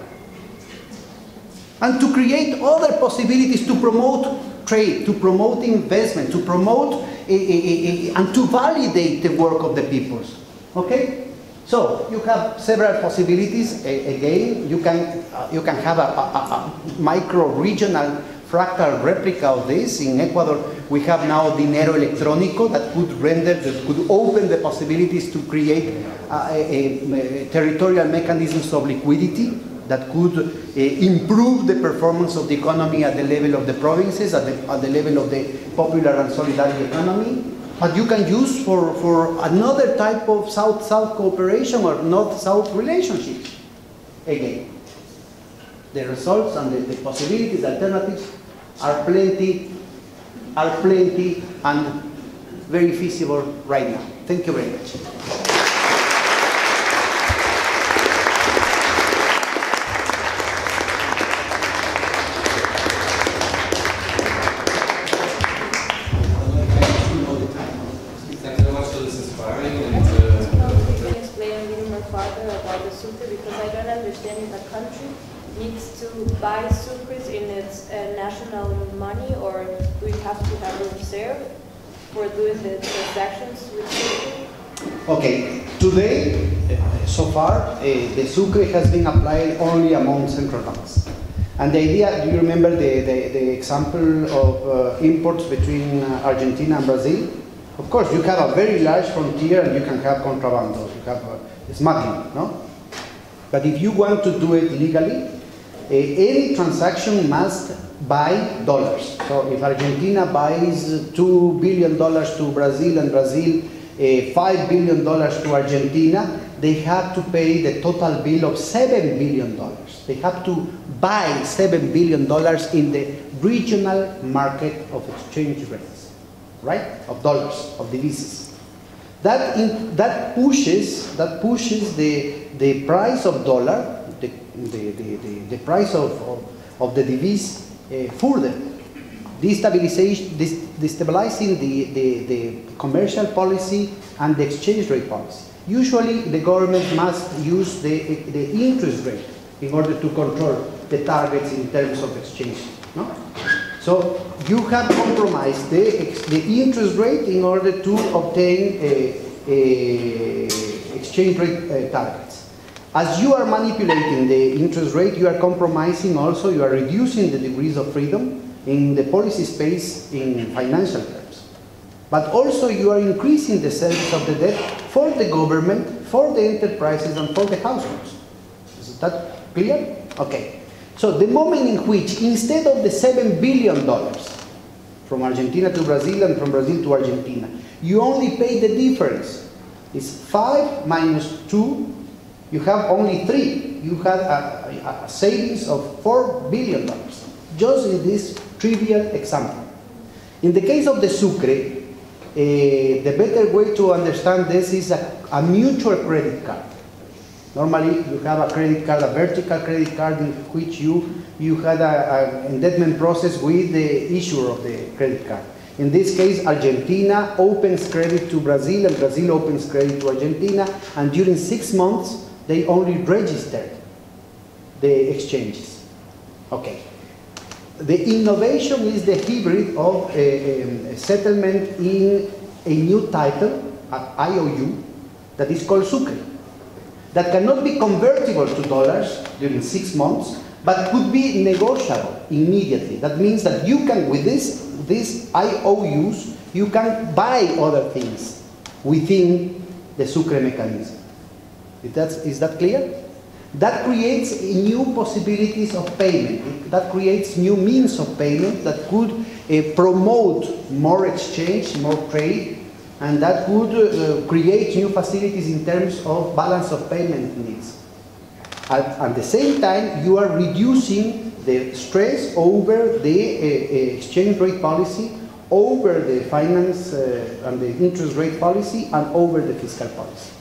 [SPEAKER 4] And to create other possibilities to promote trade, to promote investment, to promote and to validate the work of the peoples. Okay? So you have several possibilities. Again, you can have a micro-regional fractal replica of this. In Ecuador, we have now dinero electrónico that could open the possibilities to create territorial mechanisms of liquidity that could improve the performance of the economy at the level of the provinces, at the level of the popular and solidarity economy. But you can use for another type of South-South cooperation or North-South relationships. Again, the results and the possibilities, the alternatives are plenty and very feasible right now. Thank you very much.
[SPEAKER 6] Buy sucres in its national money, or do we have to have a reserve for doing the transactions with sucre?
[SPEAKER 4] Okay, today, so far, the sucre has been applied only among central banks. And the idea, do you remember the example of imports between Argentina and Brazil? Of course, you have a very large frontier and you can have contrabando, you have smuggling, no? But if you want to do it legally, any transaction must buy dollars. So if Argentina buys $2 billion to Brazil and Brazil $5 billion to Argentina, they have to pay the total bill of $7 billion. They have to buy $7 billion in the regional market of exchange rates, right? Of dollars, of divisas. That pushes the price of dollar, the price of the divis further, destabilizing the commercial policy and the exchange rate policy. Usually the government must use the interest rate in order to control the targets in terms of exchange. No? So you have compromised the interest rate in order to obtain exchange rate targets. As you are manipulating the interest rate, you are compromising also, you are reducing the degrees of freedom in the policy space in financial terms. But also you are increasing the service of the debt for the government, for the enterprises, and for the households. Is that clear? Okay. So the moment in which, instead of the $7 billion from Argentina to Brazil and from Brazil to Argentina, you only pay the difference. It's 5 minus 2, you have only 3. You have a savings of $4 billion, just in this trivial example. In the case of the Sucre, the better way to understand this is a mutual credit card. Normally, you have a credit card, a vertical credit card, in which you had an indebtedness process with the issuer of the credit card. In this case, Argentina opens credit to Brazil, and Brazil opens credit to Argentina, and during 6 months, they only registered the exchanges. Okay. The innovation is the hybrid of a settlement in a new title, an IOU, that is called Sucre, that cannot be convertible to dollars during 6 months, but could be negotiable immediately. That means that you can, with these IOUs, you can buy other things within the Sucre mechanism. Is that clear? That creates new possibilities of payment. That creates new means of payment that could promote more exchange, more trade, and that would create new facilities in terms of balance of payment needs. At the same time, you are reducing the stress over the exchange rate policy, over the finance and the interest rate policy, and over the fiscal policy.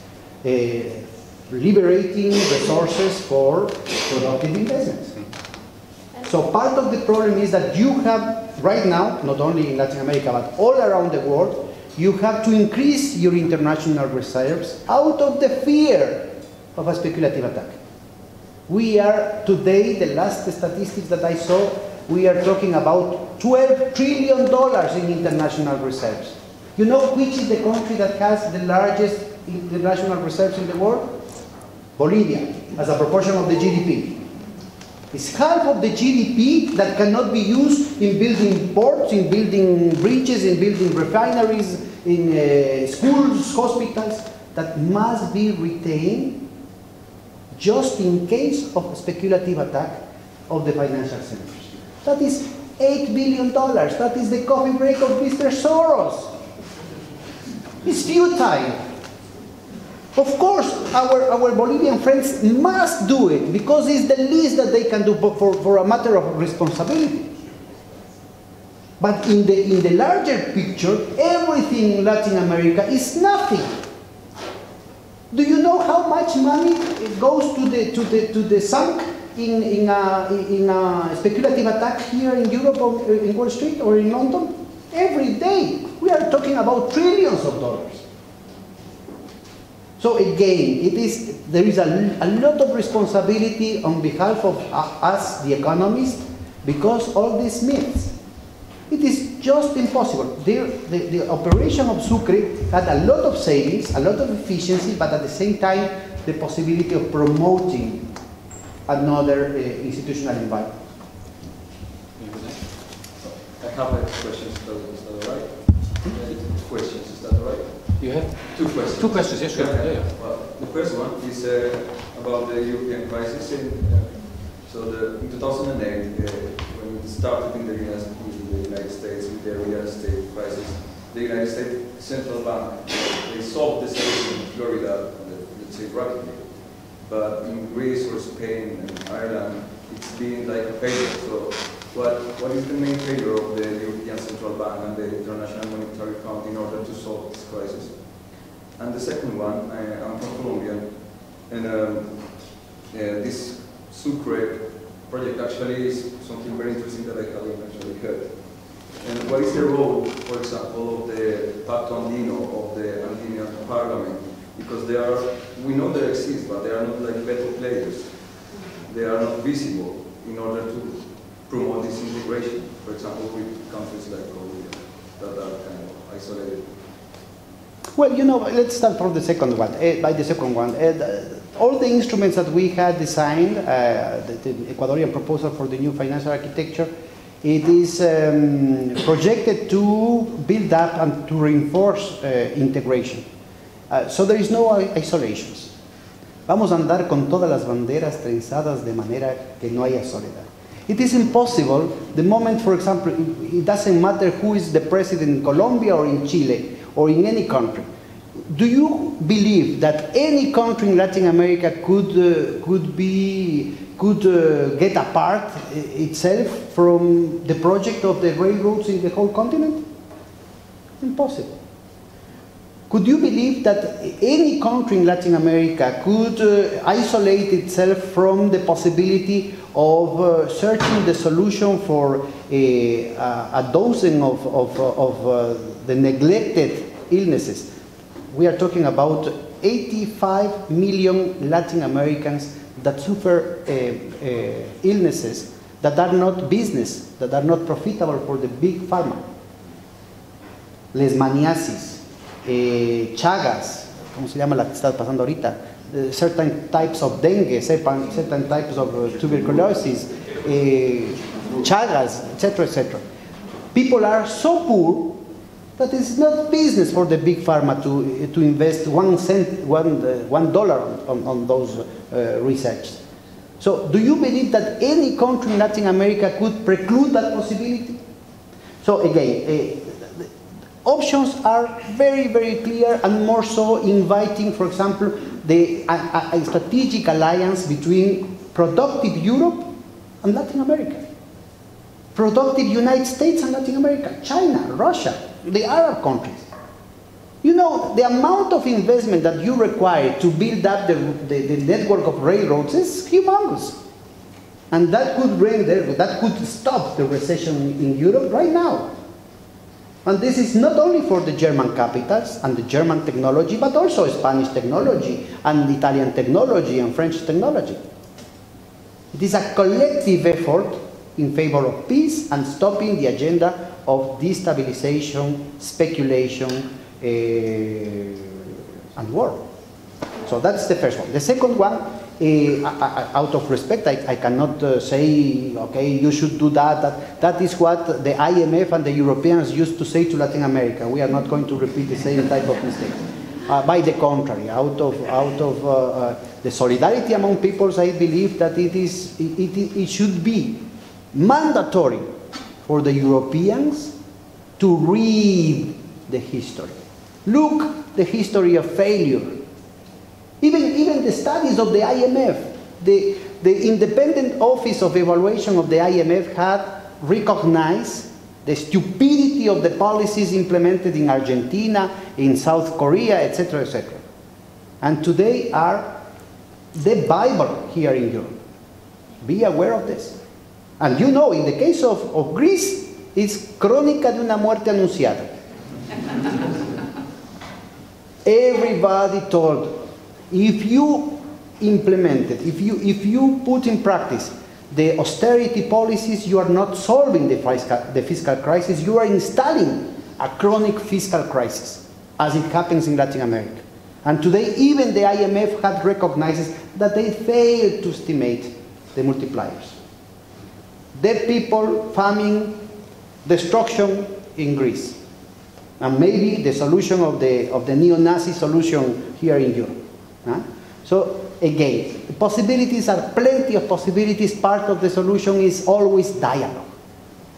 [SPEAKER 4] Liberating resources for productive investments. So part of the problem is that you have, right now, not only in Latin America, but all around the world, you have to increase your international reserves out of the fear of a speculative attack. We are today, the last statistics that I saw, we are talking about $12 trillion in international reserves. You know which is the country that has the largest international reserves in the world? Bolivia, as a proportion of the GDP. It's half of the GDP that cannot be used in building ports, in building bridges, in building refineries, in schools, hospitals, that must be retained just in case of a speculative attack of the financial centers. That is $8 billion. That is the coffee break of Mr. Soros. It's futile. Of course, our Bolivian friends must do it because it's the least that they can do for a matter of responsibility. But in the larger picture, everything in Latin America is nothing. Do you know how much money goes to the sunk in a speculative attack here in Europe or in Wall Street or in London? Every day we are talking about trillions of dollars. So again, there is a lot of responsibility on behalf of us, the economists, because all these myths. It is just impossible. The operation of Sucre had a lot of savings, a lot of efficiency, but at the same time, the possibility of promoting another institutional environment.
[SPEAKER 7] I have a question, is that all right? Questions, is that all right?
[SPEAKER 3] You have
[SPEAKER 7] 2 questions.
[SPEAKER 3] 2 questions, yes, sure. Yeah.
[SPEAKER 7] Well, the first one is about the European crisis. So So in 2008, when it started in the United States with the real estate crisis, the United States Central Bank, they solved the situation in Florida, let's say rapidly. But in Greece or Spain and Ireland, it's been like a failure. So what is the main failure of the European Central Bank and the International Monetary Fund in order to solve this crisis? And the second one, I'm from Colombia, and this Sucre project actually is something very interesting that I haven't actually heard. And what is the role, for example, of the Pacto Andino, of the Andinian Parliament? Because they are, we know they exist, but they are not like veto players. They are not visible in order to promote this integration, for example, with countries like Colombia, that are kind of isolated.
[SPEAKER 4] Well, you know, let's start from the second one. All the instruments that we had designed, the Ecuadorian proposal for the new financial architecture, it is projected to build up and to reinforce integration. So there is no isolations. Vamos a andar con todas las banderas trenzadas de manera que no haya soledad. It is impossible, the moment, for example, it doesn't matter who is the president in Colombia or in Chile or in any country. Do you believe that any country in Latin America could get apart itself from the project of the railroads in the whole continent? Impossible. Could you believe that any country in Latin America could isolate itself from the possibility of searching the solution for a dozen of the neglected illnesses? We are talking about 85 million Latin Americans that suffer illnesses that are not business, that are not profitable for the big pharma. Leishmaniasis, Chagas, ¿cómo se llama la que está pasando ahorita? Certain types of dengue, certain types of tuberculosis, Chagas, etc., etc. People are so poor that it's not business for the big pharma to invest $1 on those research. So do you believe that any country in Latin America could preclude that possibility? So again, options are very, very clear, and more so inviting, for example, a strategic alliance between productive Europe and Latin America, productive United States and Latin America, China, Russia, the Arab countries. You know, the amount of investment that you require to build up the network of railroads is humongous. And that could stop the recession in Europe right now. And this is not only for the German capitals and the German technology, but also Spanish technology and Italian technology and French technology. It is a collective effort in favor of peace and stopping the agenda of destabilization, speculation, and war. So that's the first one. The second one, out of respect, I cannot say, okay, you should do that. That is what the IMF and the Europeans used to say to Latin America. We are not going to repeat the same type of mistake. By the contrary, out of the solidarity among peoples, I believe that it should be mandatory for the Europeans to read the history. Look the history of failure. Even the studies of the IMF, the independent office of evaluation of the IMF had recognized the stupidity of the policies implemented in Argentina, in South Korea, etc., etc. And today are the Bible here in Europe. Be aware of this. And you know, in the case of Greece, it's crónica de una muerte anunciada. Everybody told, if you implemented, if you put in practice the austerity policies, you are not solving the fiscal crisis, you are installing a chronic fiscal crisis, as it happens in Latin America. And today, even the IMF had recognized that they failed to estimate the multipliers. Dead people, famine, destruction in Greece. And maybe the solution of the neo-Nazi solution here in Europe. So again, the possibilities are plenty of possibilities. Part of the solution is always dialogue.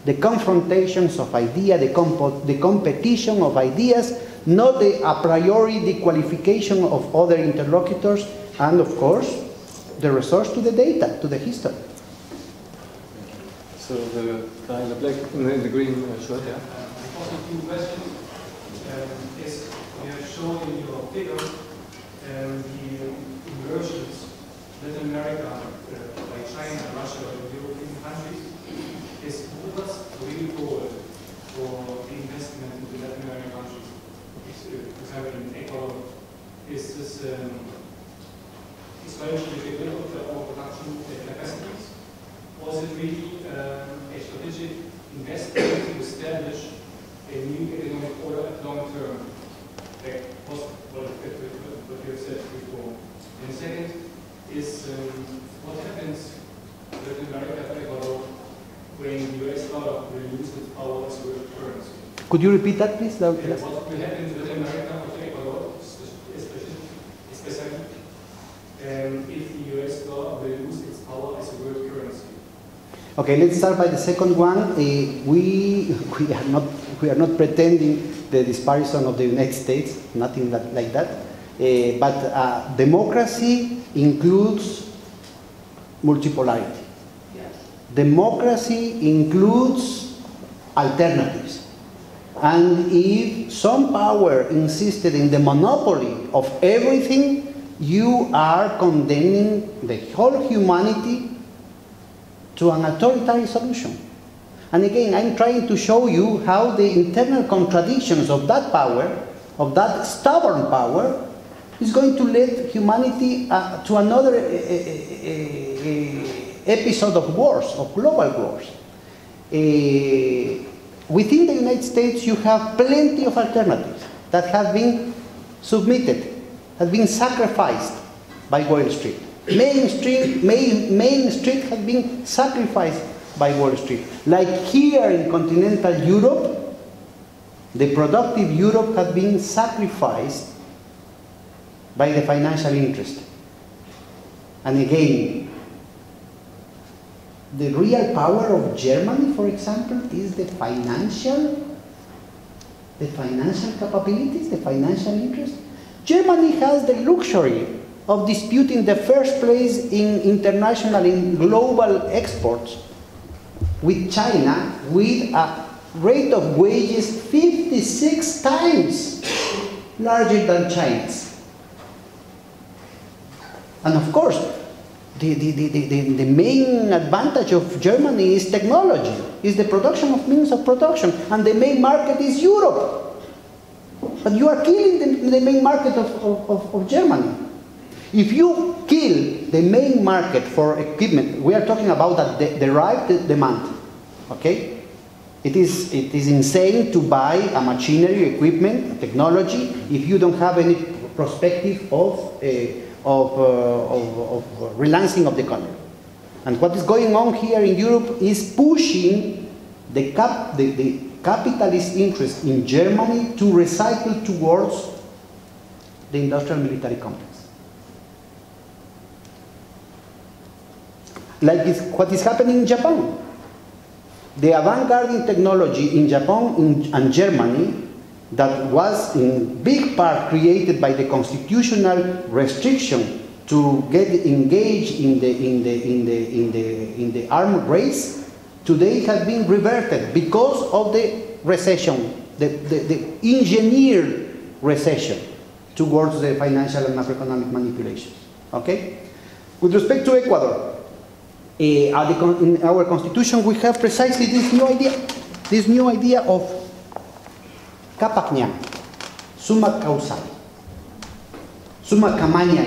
[SPEAKER 4] The confrontations of ideas, the competition of ideas, not the a priori the qualification of other interlocutors, and of course, the resource to the data, to the history.
[SPEAKER 3] So the guy in the black, in the green shirt, yeah.
[SPEAKER 8] Also, two questions. As you have shown in your figure, the inversions, Latin America, like China, Russia, and European countries, is what's the real goal for the investment in the Latin American countries? For example, in Ecuador, is this going to be rid of the overproduction capacities? Or is it really a strategic investment to establish a new economic order at long term, like what you have said before? And second is what happens in Latin America and Ecuador when the US dollar will lose its power as a world currency?
[SPEAKER 4] Could you repeat that, please?
[SPEAKER 8] What will happen in Latin America or Ecuador, especially if the US dollar will lose its power as a world currency?
[SPEAKER 4] Okay, let's start by the second one. We are not pretending the disparison of the United States, nothing like that. But democracy includes multipolarity.
[SPEAKER 8] Yes.
[SPEAKER 4] Democracy includes alternatives. And if some power insisted in the monopoly of everything, you are condemning the whole humanity to an authoritarian solution. And again, I'm trying to show you how the internal contradictions of that power, of that stubborn power, is going to lead humanity to another episode of wars, of global wars. Within the United States, you have plenty of alternatives that have been submitted, have been sacrificed by Wall Street. Main Street has been sacrificed by Wall Street. Like here in continental Europe, the productive Europe has been sacrificed by the financial interest. And again, the real power of Germany, for example, is the financial capabilities, the financial interest. Germany has the luxury of disputing the first place in global exports with China with a rate of wages 56 times larger than China's. And of course, the main advantage of Germany is technology, is the production of means of production, and the main market is Europe. But you are killing the main market of Germany. If you kill the main market for equipment, we are talking about that derived demand, okay? It is insane to buy a machinery, equipment, technology, if you don't have any perspective of relancing of the economy. And what is going on here in Europe is pushing the capitalist interest in Germany to recycle towards the industrial military complex. Like what is happening in Japan. The avant-garde in technology in Japan and Germany that was in big part created by the constitutional restriction to get engaged in the armed race, today has been reverted because of the recession, the engineered recession towards the financial and macroeconomic manipulations. Okay? With respect to Ecuador, in our constitution we have precisely this new idea of Capacñán, summa causal, summa camaña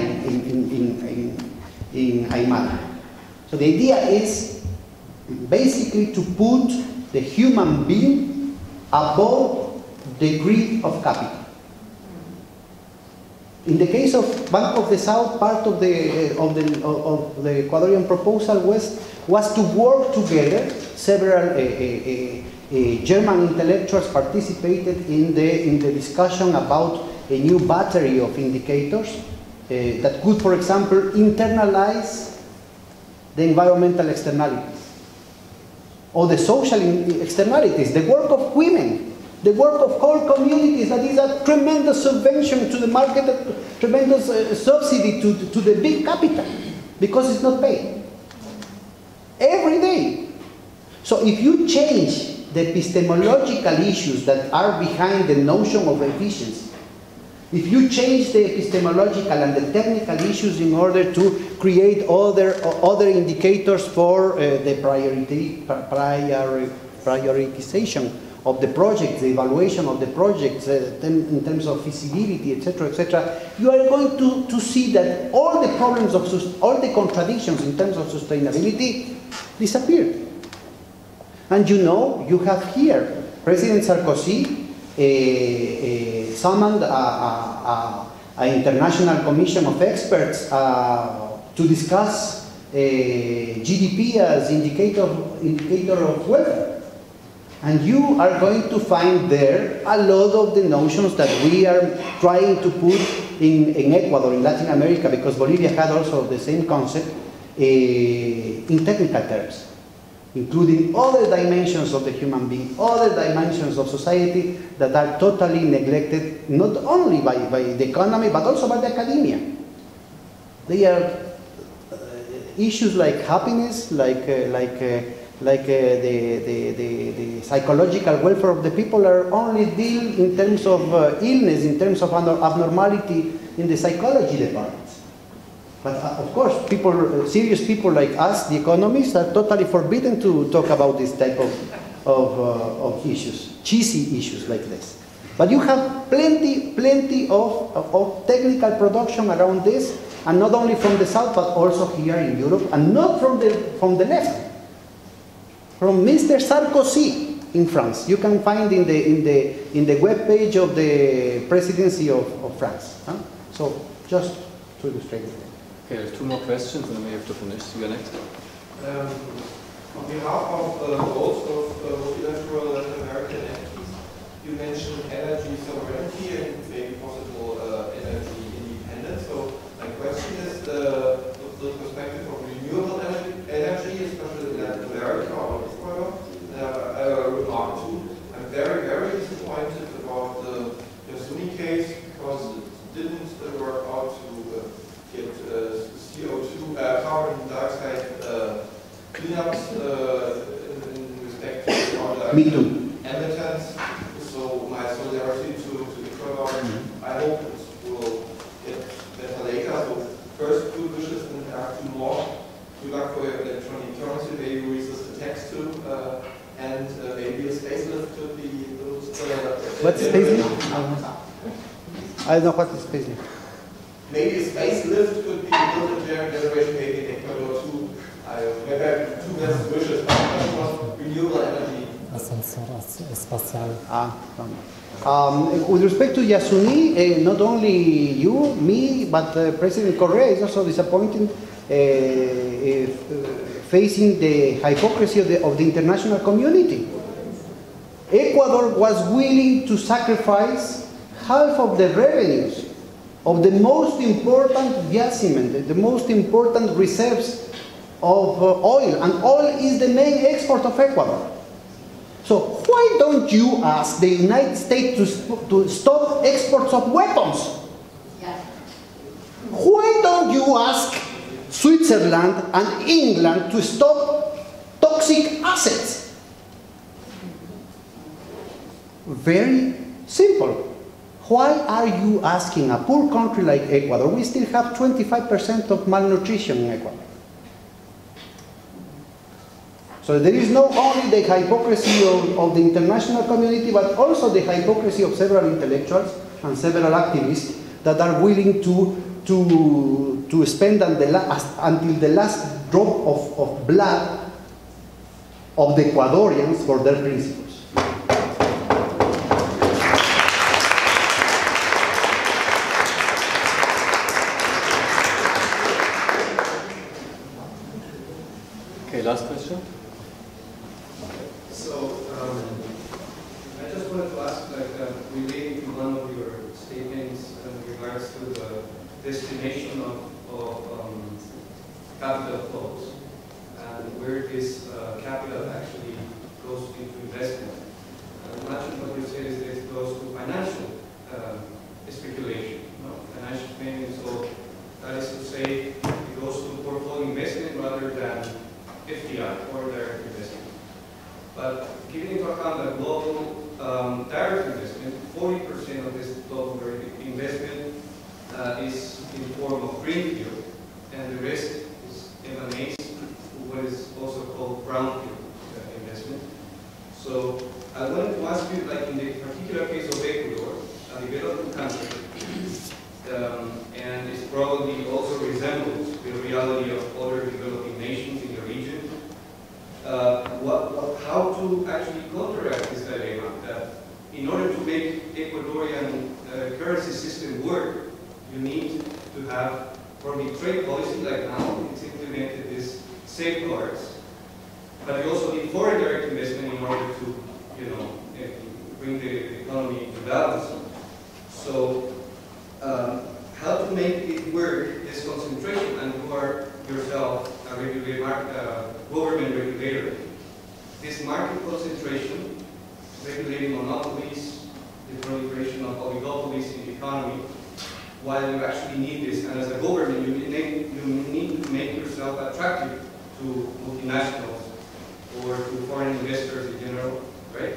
[SPEAKER 4] in Aymara. So the idea is basically to put the human being above the greed of capital. In the case of Bank of the South, part of the Ecuadorian proposal was to work together. Several German intellectuals participated in the discussion about a new battery of indicators that could, for example, internalize the environmental externalities or the social externalities, the work of women, the work of whole communities. That is a tremendous subvention to the market, a tremendous subsidy to the big capital, because it's not paid every day. So if you change the epistemological issues that are behind the notion of efficiency, if you change the epistemological and the technical issues in order to create other indicators for the prioritization of the projects, the evaluation of the projects in terms of feasibility, etc., you are going to see that all the problems of all the contradictions in terms of sustainability disappear. And you know, you have here President Sarkozy summoned an international commission of experts to discuss GDP as indicator of welfare. And you are going to find there a lot of the notions that we are trying to put in Ecuador, in Latin America, because Bolivia had also the same concept in technical terms, including other dimensions of the human being, other dimensions of society that are totally neglected, not only by the economy, but also by the academia. They are issues like happiness, like the psychological welfare of the people are only dealt in terms of illness, in terms of abnormality in the psychology departments. But of course, serious people like us, the economists, are totally forbidden to talk about this type of issues, cheesy issues like this. But you have plenty of technical production around this, and not only from the south, but also here in Europe, and not from the left. From Mr. Sarkozy in France. You can find in the web page of the presidency of France. Huh? So just to illustrate it.
[SPEAKER 3] Okay, there's two more questions and then we have to finish. You are next.
[SPEAKER 9] On behalf of both of multilateral Latin American entities, you mentioned energy sovereignty and maybe possible energy independence. So my question is the perspective of renewable energy, especially in Latin America or Ecuador. I have a remark too. I'm very, very disappointed about the Yasuni case because it didn't work out to get CO2, carbon dioxide cleanups in respect to all the emittents. So my solidarity to Ecuador. I hope it will get better later. So first, good wishes and do more. Good luck for your electronic currency. Maybe resist attacks too. And maybe a facelift could be those.
[SPEAKER 4] What's facelift? I don't know what is facelift.
[SPEAKER 9] Maybe a facelift could be built in generation, maybe in Ecuador too. Maybe I have two best wishes. One was renewable energy.
[SPEAKER 4] With respect to Yasuni, not only you, me, but President Correa is also disappointed facing the hypocrisy of the international community. Ecuador was willing to sacrifice half of the revenues of the most important yaciment, the most important reserves of oil, and oil is the main export of Ecuador. So why don't you ask the United States to stop exports of weapons? Yeah. Why don't you ask Switzerland and England to stop toxic assets? Very simple. Why are you asking a poor country like Ecuador? We still have 25% of malnutrition in Ecuador. So there is not only the hypocrisy of the international community, but also the hypocrisy of several intellectuals and several activists that are willing to spend until the last drop of blood of the Ecuadorians for their principles.
[SPEAKER 3] Okay, last question.
[SPEAKER 10] So, I just wanted to ask, relating to one of your statements in regards to the
[SPEAKER 8] destination of capital flows and where this capital actually goes into investment. Much of what you said is that it goes to financial speculation, financial spending. So that is to say, it goes to portfolio investment rather than FDI or direct investment. But giving into account that global direct investment, 40% of this global direct investment is in form of greenfield, and the rest emanates what is also called brownfield investment. So I wanted to ask you, like in the particular case of Ecuador, a developing country, and it probably also resembles the reality of other developing nations in the region, how to actually counteract this dilemma that in order to make Ecuadorian currency system work, you need to have, for the trade policy like now, it's implemented these safeguards, but you also need foreign direct investment in order to, bring the economy into balance. So, how to make it work, this concentration, and you are yourself a government regulator. This market concentration, regulating monopolies, the proliferation of oligopolies in the economy, while you actually need this, and as a government, you need to make yourself attractive to multinationals or to foreign investors in general, right?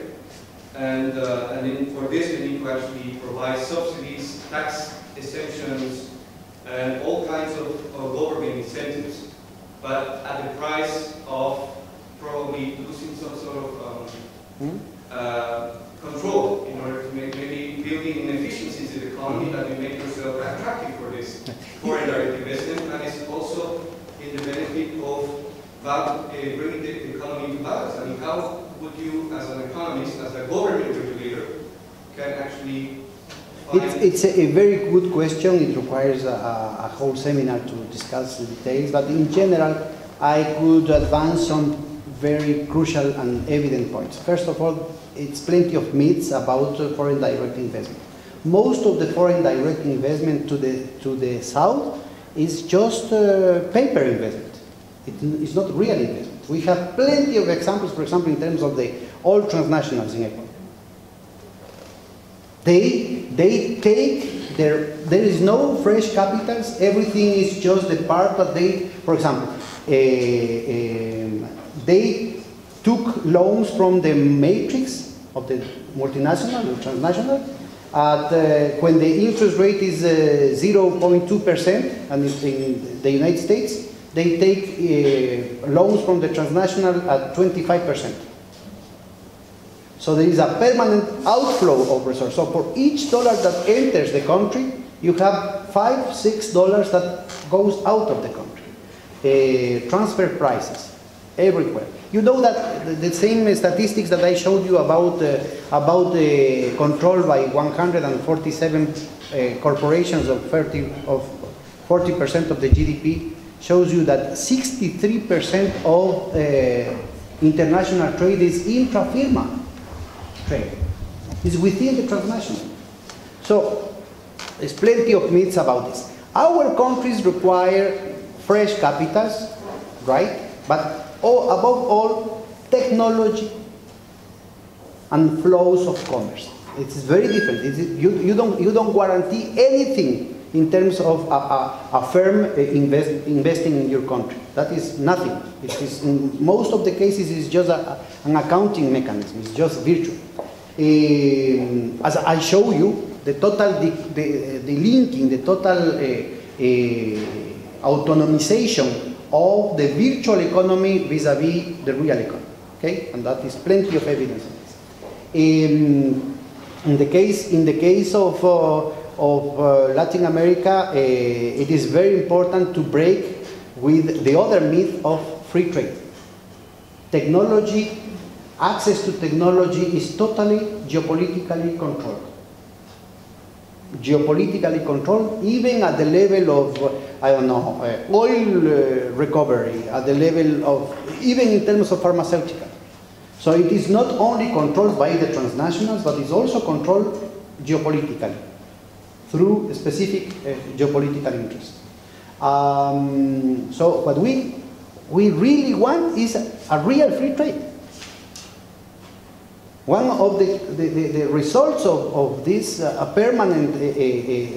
[SPEAKER 8] And then for this, you need to actually provide subsidies, tax exemptions, and all kinds of government incentives, but at the price of probably losing some sort of control in order to make maybe building inefficiencies in the economy that you make yourself attractive for this foreign direct investment, and it's also in the benefit of bringing the economy into balance. I mean, how would you, as an economist, as a government regulator, can actually
[SPEAKER 4] It's a very good question. It requires a whole seminar to discuss the details, but in general, I could advance some very crucial and evident points. First of all, it's plenty of myths about foreign direct investment. Most of the foreign direct investment to the south is just paper investment. It's not real investment. We have plenty of examples, for example, in terms of the oil transnationals in Ecuador. They take there is no fresh capitals, everything is just the part that they, for example, they took loans from the matrix of the multinational or transnational when the interest rate is 0.2%, and in the United States, they take loans from the transnational at 25%. So there is a permanent outflow of resources. So for each dollar that enters the country, you have $5, $6 that goes out of the country. Transfer prices everywhere. You know that the same statistics that I showed you about the control by 147 corporations of 40% of the GDP shows you that 63% of international trade is intra-firma trade. It's within the transnational. So there's plenty of myths about this. Our countries require fresh capitals, right? But above all, technology and flows of commerce. It's very different. You don't guarantee anything in terms of a firm investing in your country. That is nothing. It is, in most of the cases, it's just an accounting mechanism. It's just virtual. As I show you, the total, the linking, the total autonomization of the virtual economy vis-a-vis the real economy. Okay, and that is plenty of evidence on this. In the case of Latin America, it is very important to break with the other myth of free trade. Technology, access to technology is totally geopolitically controlled. Geopolitically controlled, even at the level of, I don't know, oil recovery, at the level of, even in terms of pharmaceutical. So it is not only controlled by the transnationals, but it's also controlled geopolitically through specific geopolitical interests. So what we really want is a real free trade. One of the results of this permanent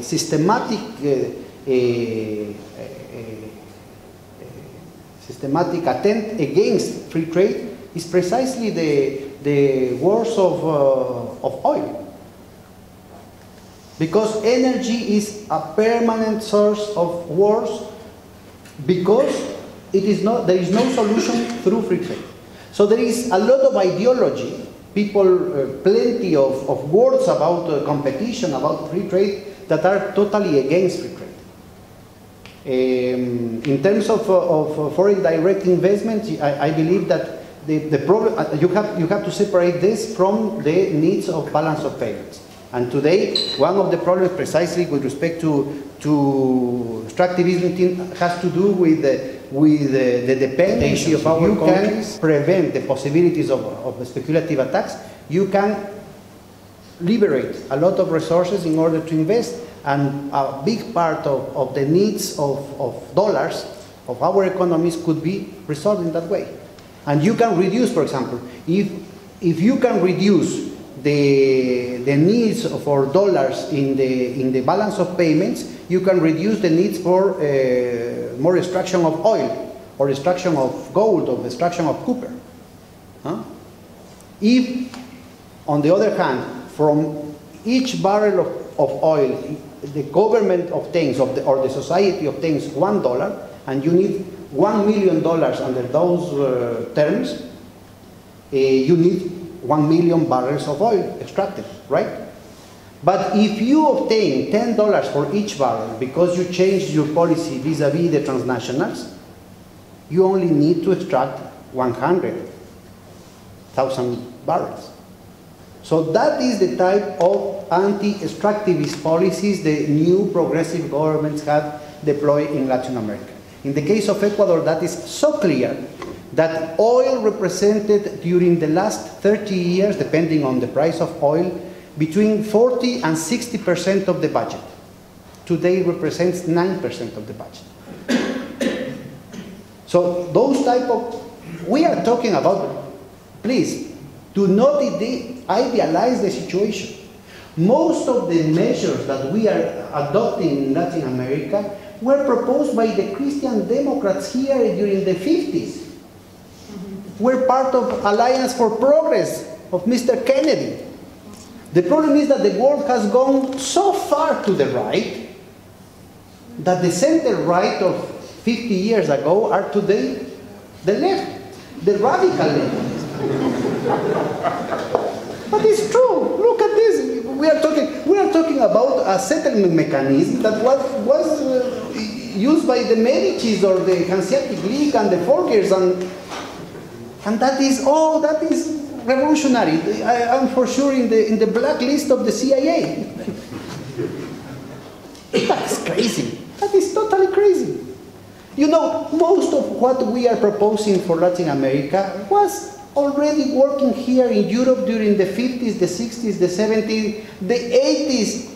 [SPEAKER 4] systematic attempt against free trade is precisely the wars of oil. Because energy is a permanent source of wars, because there is no solution through free trade. So there is a lot of ideology, plenty of words about competition, about free trade, that are totally against free trade. In terms of foreign direct investment, I believe that the problem, you have to separate this from the needs of balance of payments. And today, one of the problems precisely with respect to extractivism has to do with the dependency of our countries. You can prevent the possibilities of speculative attacks. You can liberate a lot of resources in order to invest, and a big part of the needs of dollars of our economies could be resolved in that way. And you can reduce, for example, if you can reduce the needs for dollars in the balance of payments, you can reduce the needs for more extraction of oil, or extraction of gold, or extraction of copper. If, on the other hand, from each barrel of oil, the government obtains, or the society obtains $1, and you need $1 million under those terms, you need 1 million barrels of oil extracted, right? But if you obtain $10 for each barrel because you changed your policy vis-a-vis the transnationals, you only need to extract 100,000 barrels. So that is the type of anti-extractivist policies the new progressive governments have deployed in Latin America. In the case of Ecuador, that is so clear that oil represented during the last 30 years, depending on the price of oil, between 40 and 60% of the budget. Today represents 9% of the budget. So those type of, we are talking about, please, do not idealize the situation. Most of the measures that we are adopting in Latin America were proposed by the Christian Democrats here during the 50s. We're part of Alliance for Progress of Mr. Kennedy. The problem is that the world has gone so far to the right that the center right of 50 years ago are today the left, the radical left. But it's true. Look at this. We are talking about a settlement mechanism that was used by the Medicis or the Hanseatic League and the Folkers, and that is revolutionary. I'm for sure in the blacklist of the CIA. That's crazy. That is totally crazy. You know, most of what we are proposing for Latin America was already working here in Europe during the 50s, the 60s, the 70s, the 80s,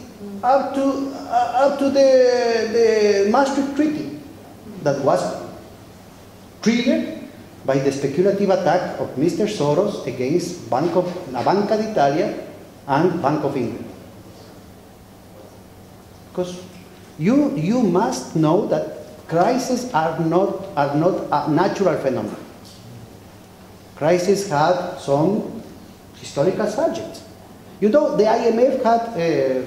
[SPEAKER 4] up to the Maastricht Treaty, that was triggered by the speculative attack of Mr. Soros against La Banca d'Italia and Bank of England. Because you must know that crises are not a natural phenomenon. Crises have some historical subjects. You know, the IMF had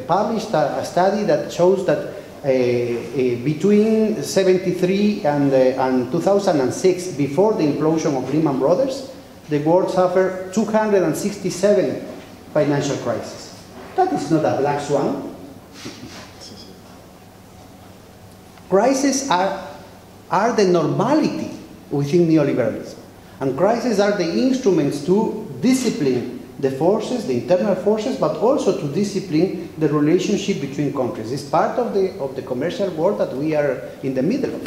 [SPEAKER 4] published a study that shows that between 1973 and 2006, before the implosion of Lehman Brothers, the world suffered 267 financial crises. That is not a black swan. Crises are the normality within neoliberalism. And crises are the instruments to discipline the forces, the internal forces, but also to discipline the relationship between countries. It's part of the commercial world that we are in the middle of.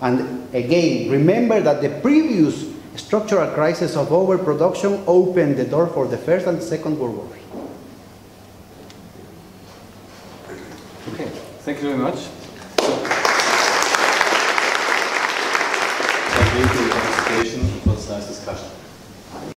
[SPEAKER 4] And again, remember that the previous structural crisis of overproduction opened the door for the First and Second World Wars. Okay.
[SPEAKER 3] Thank you very much.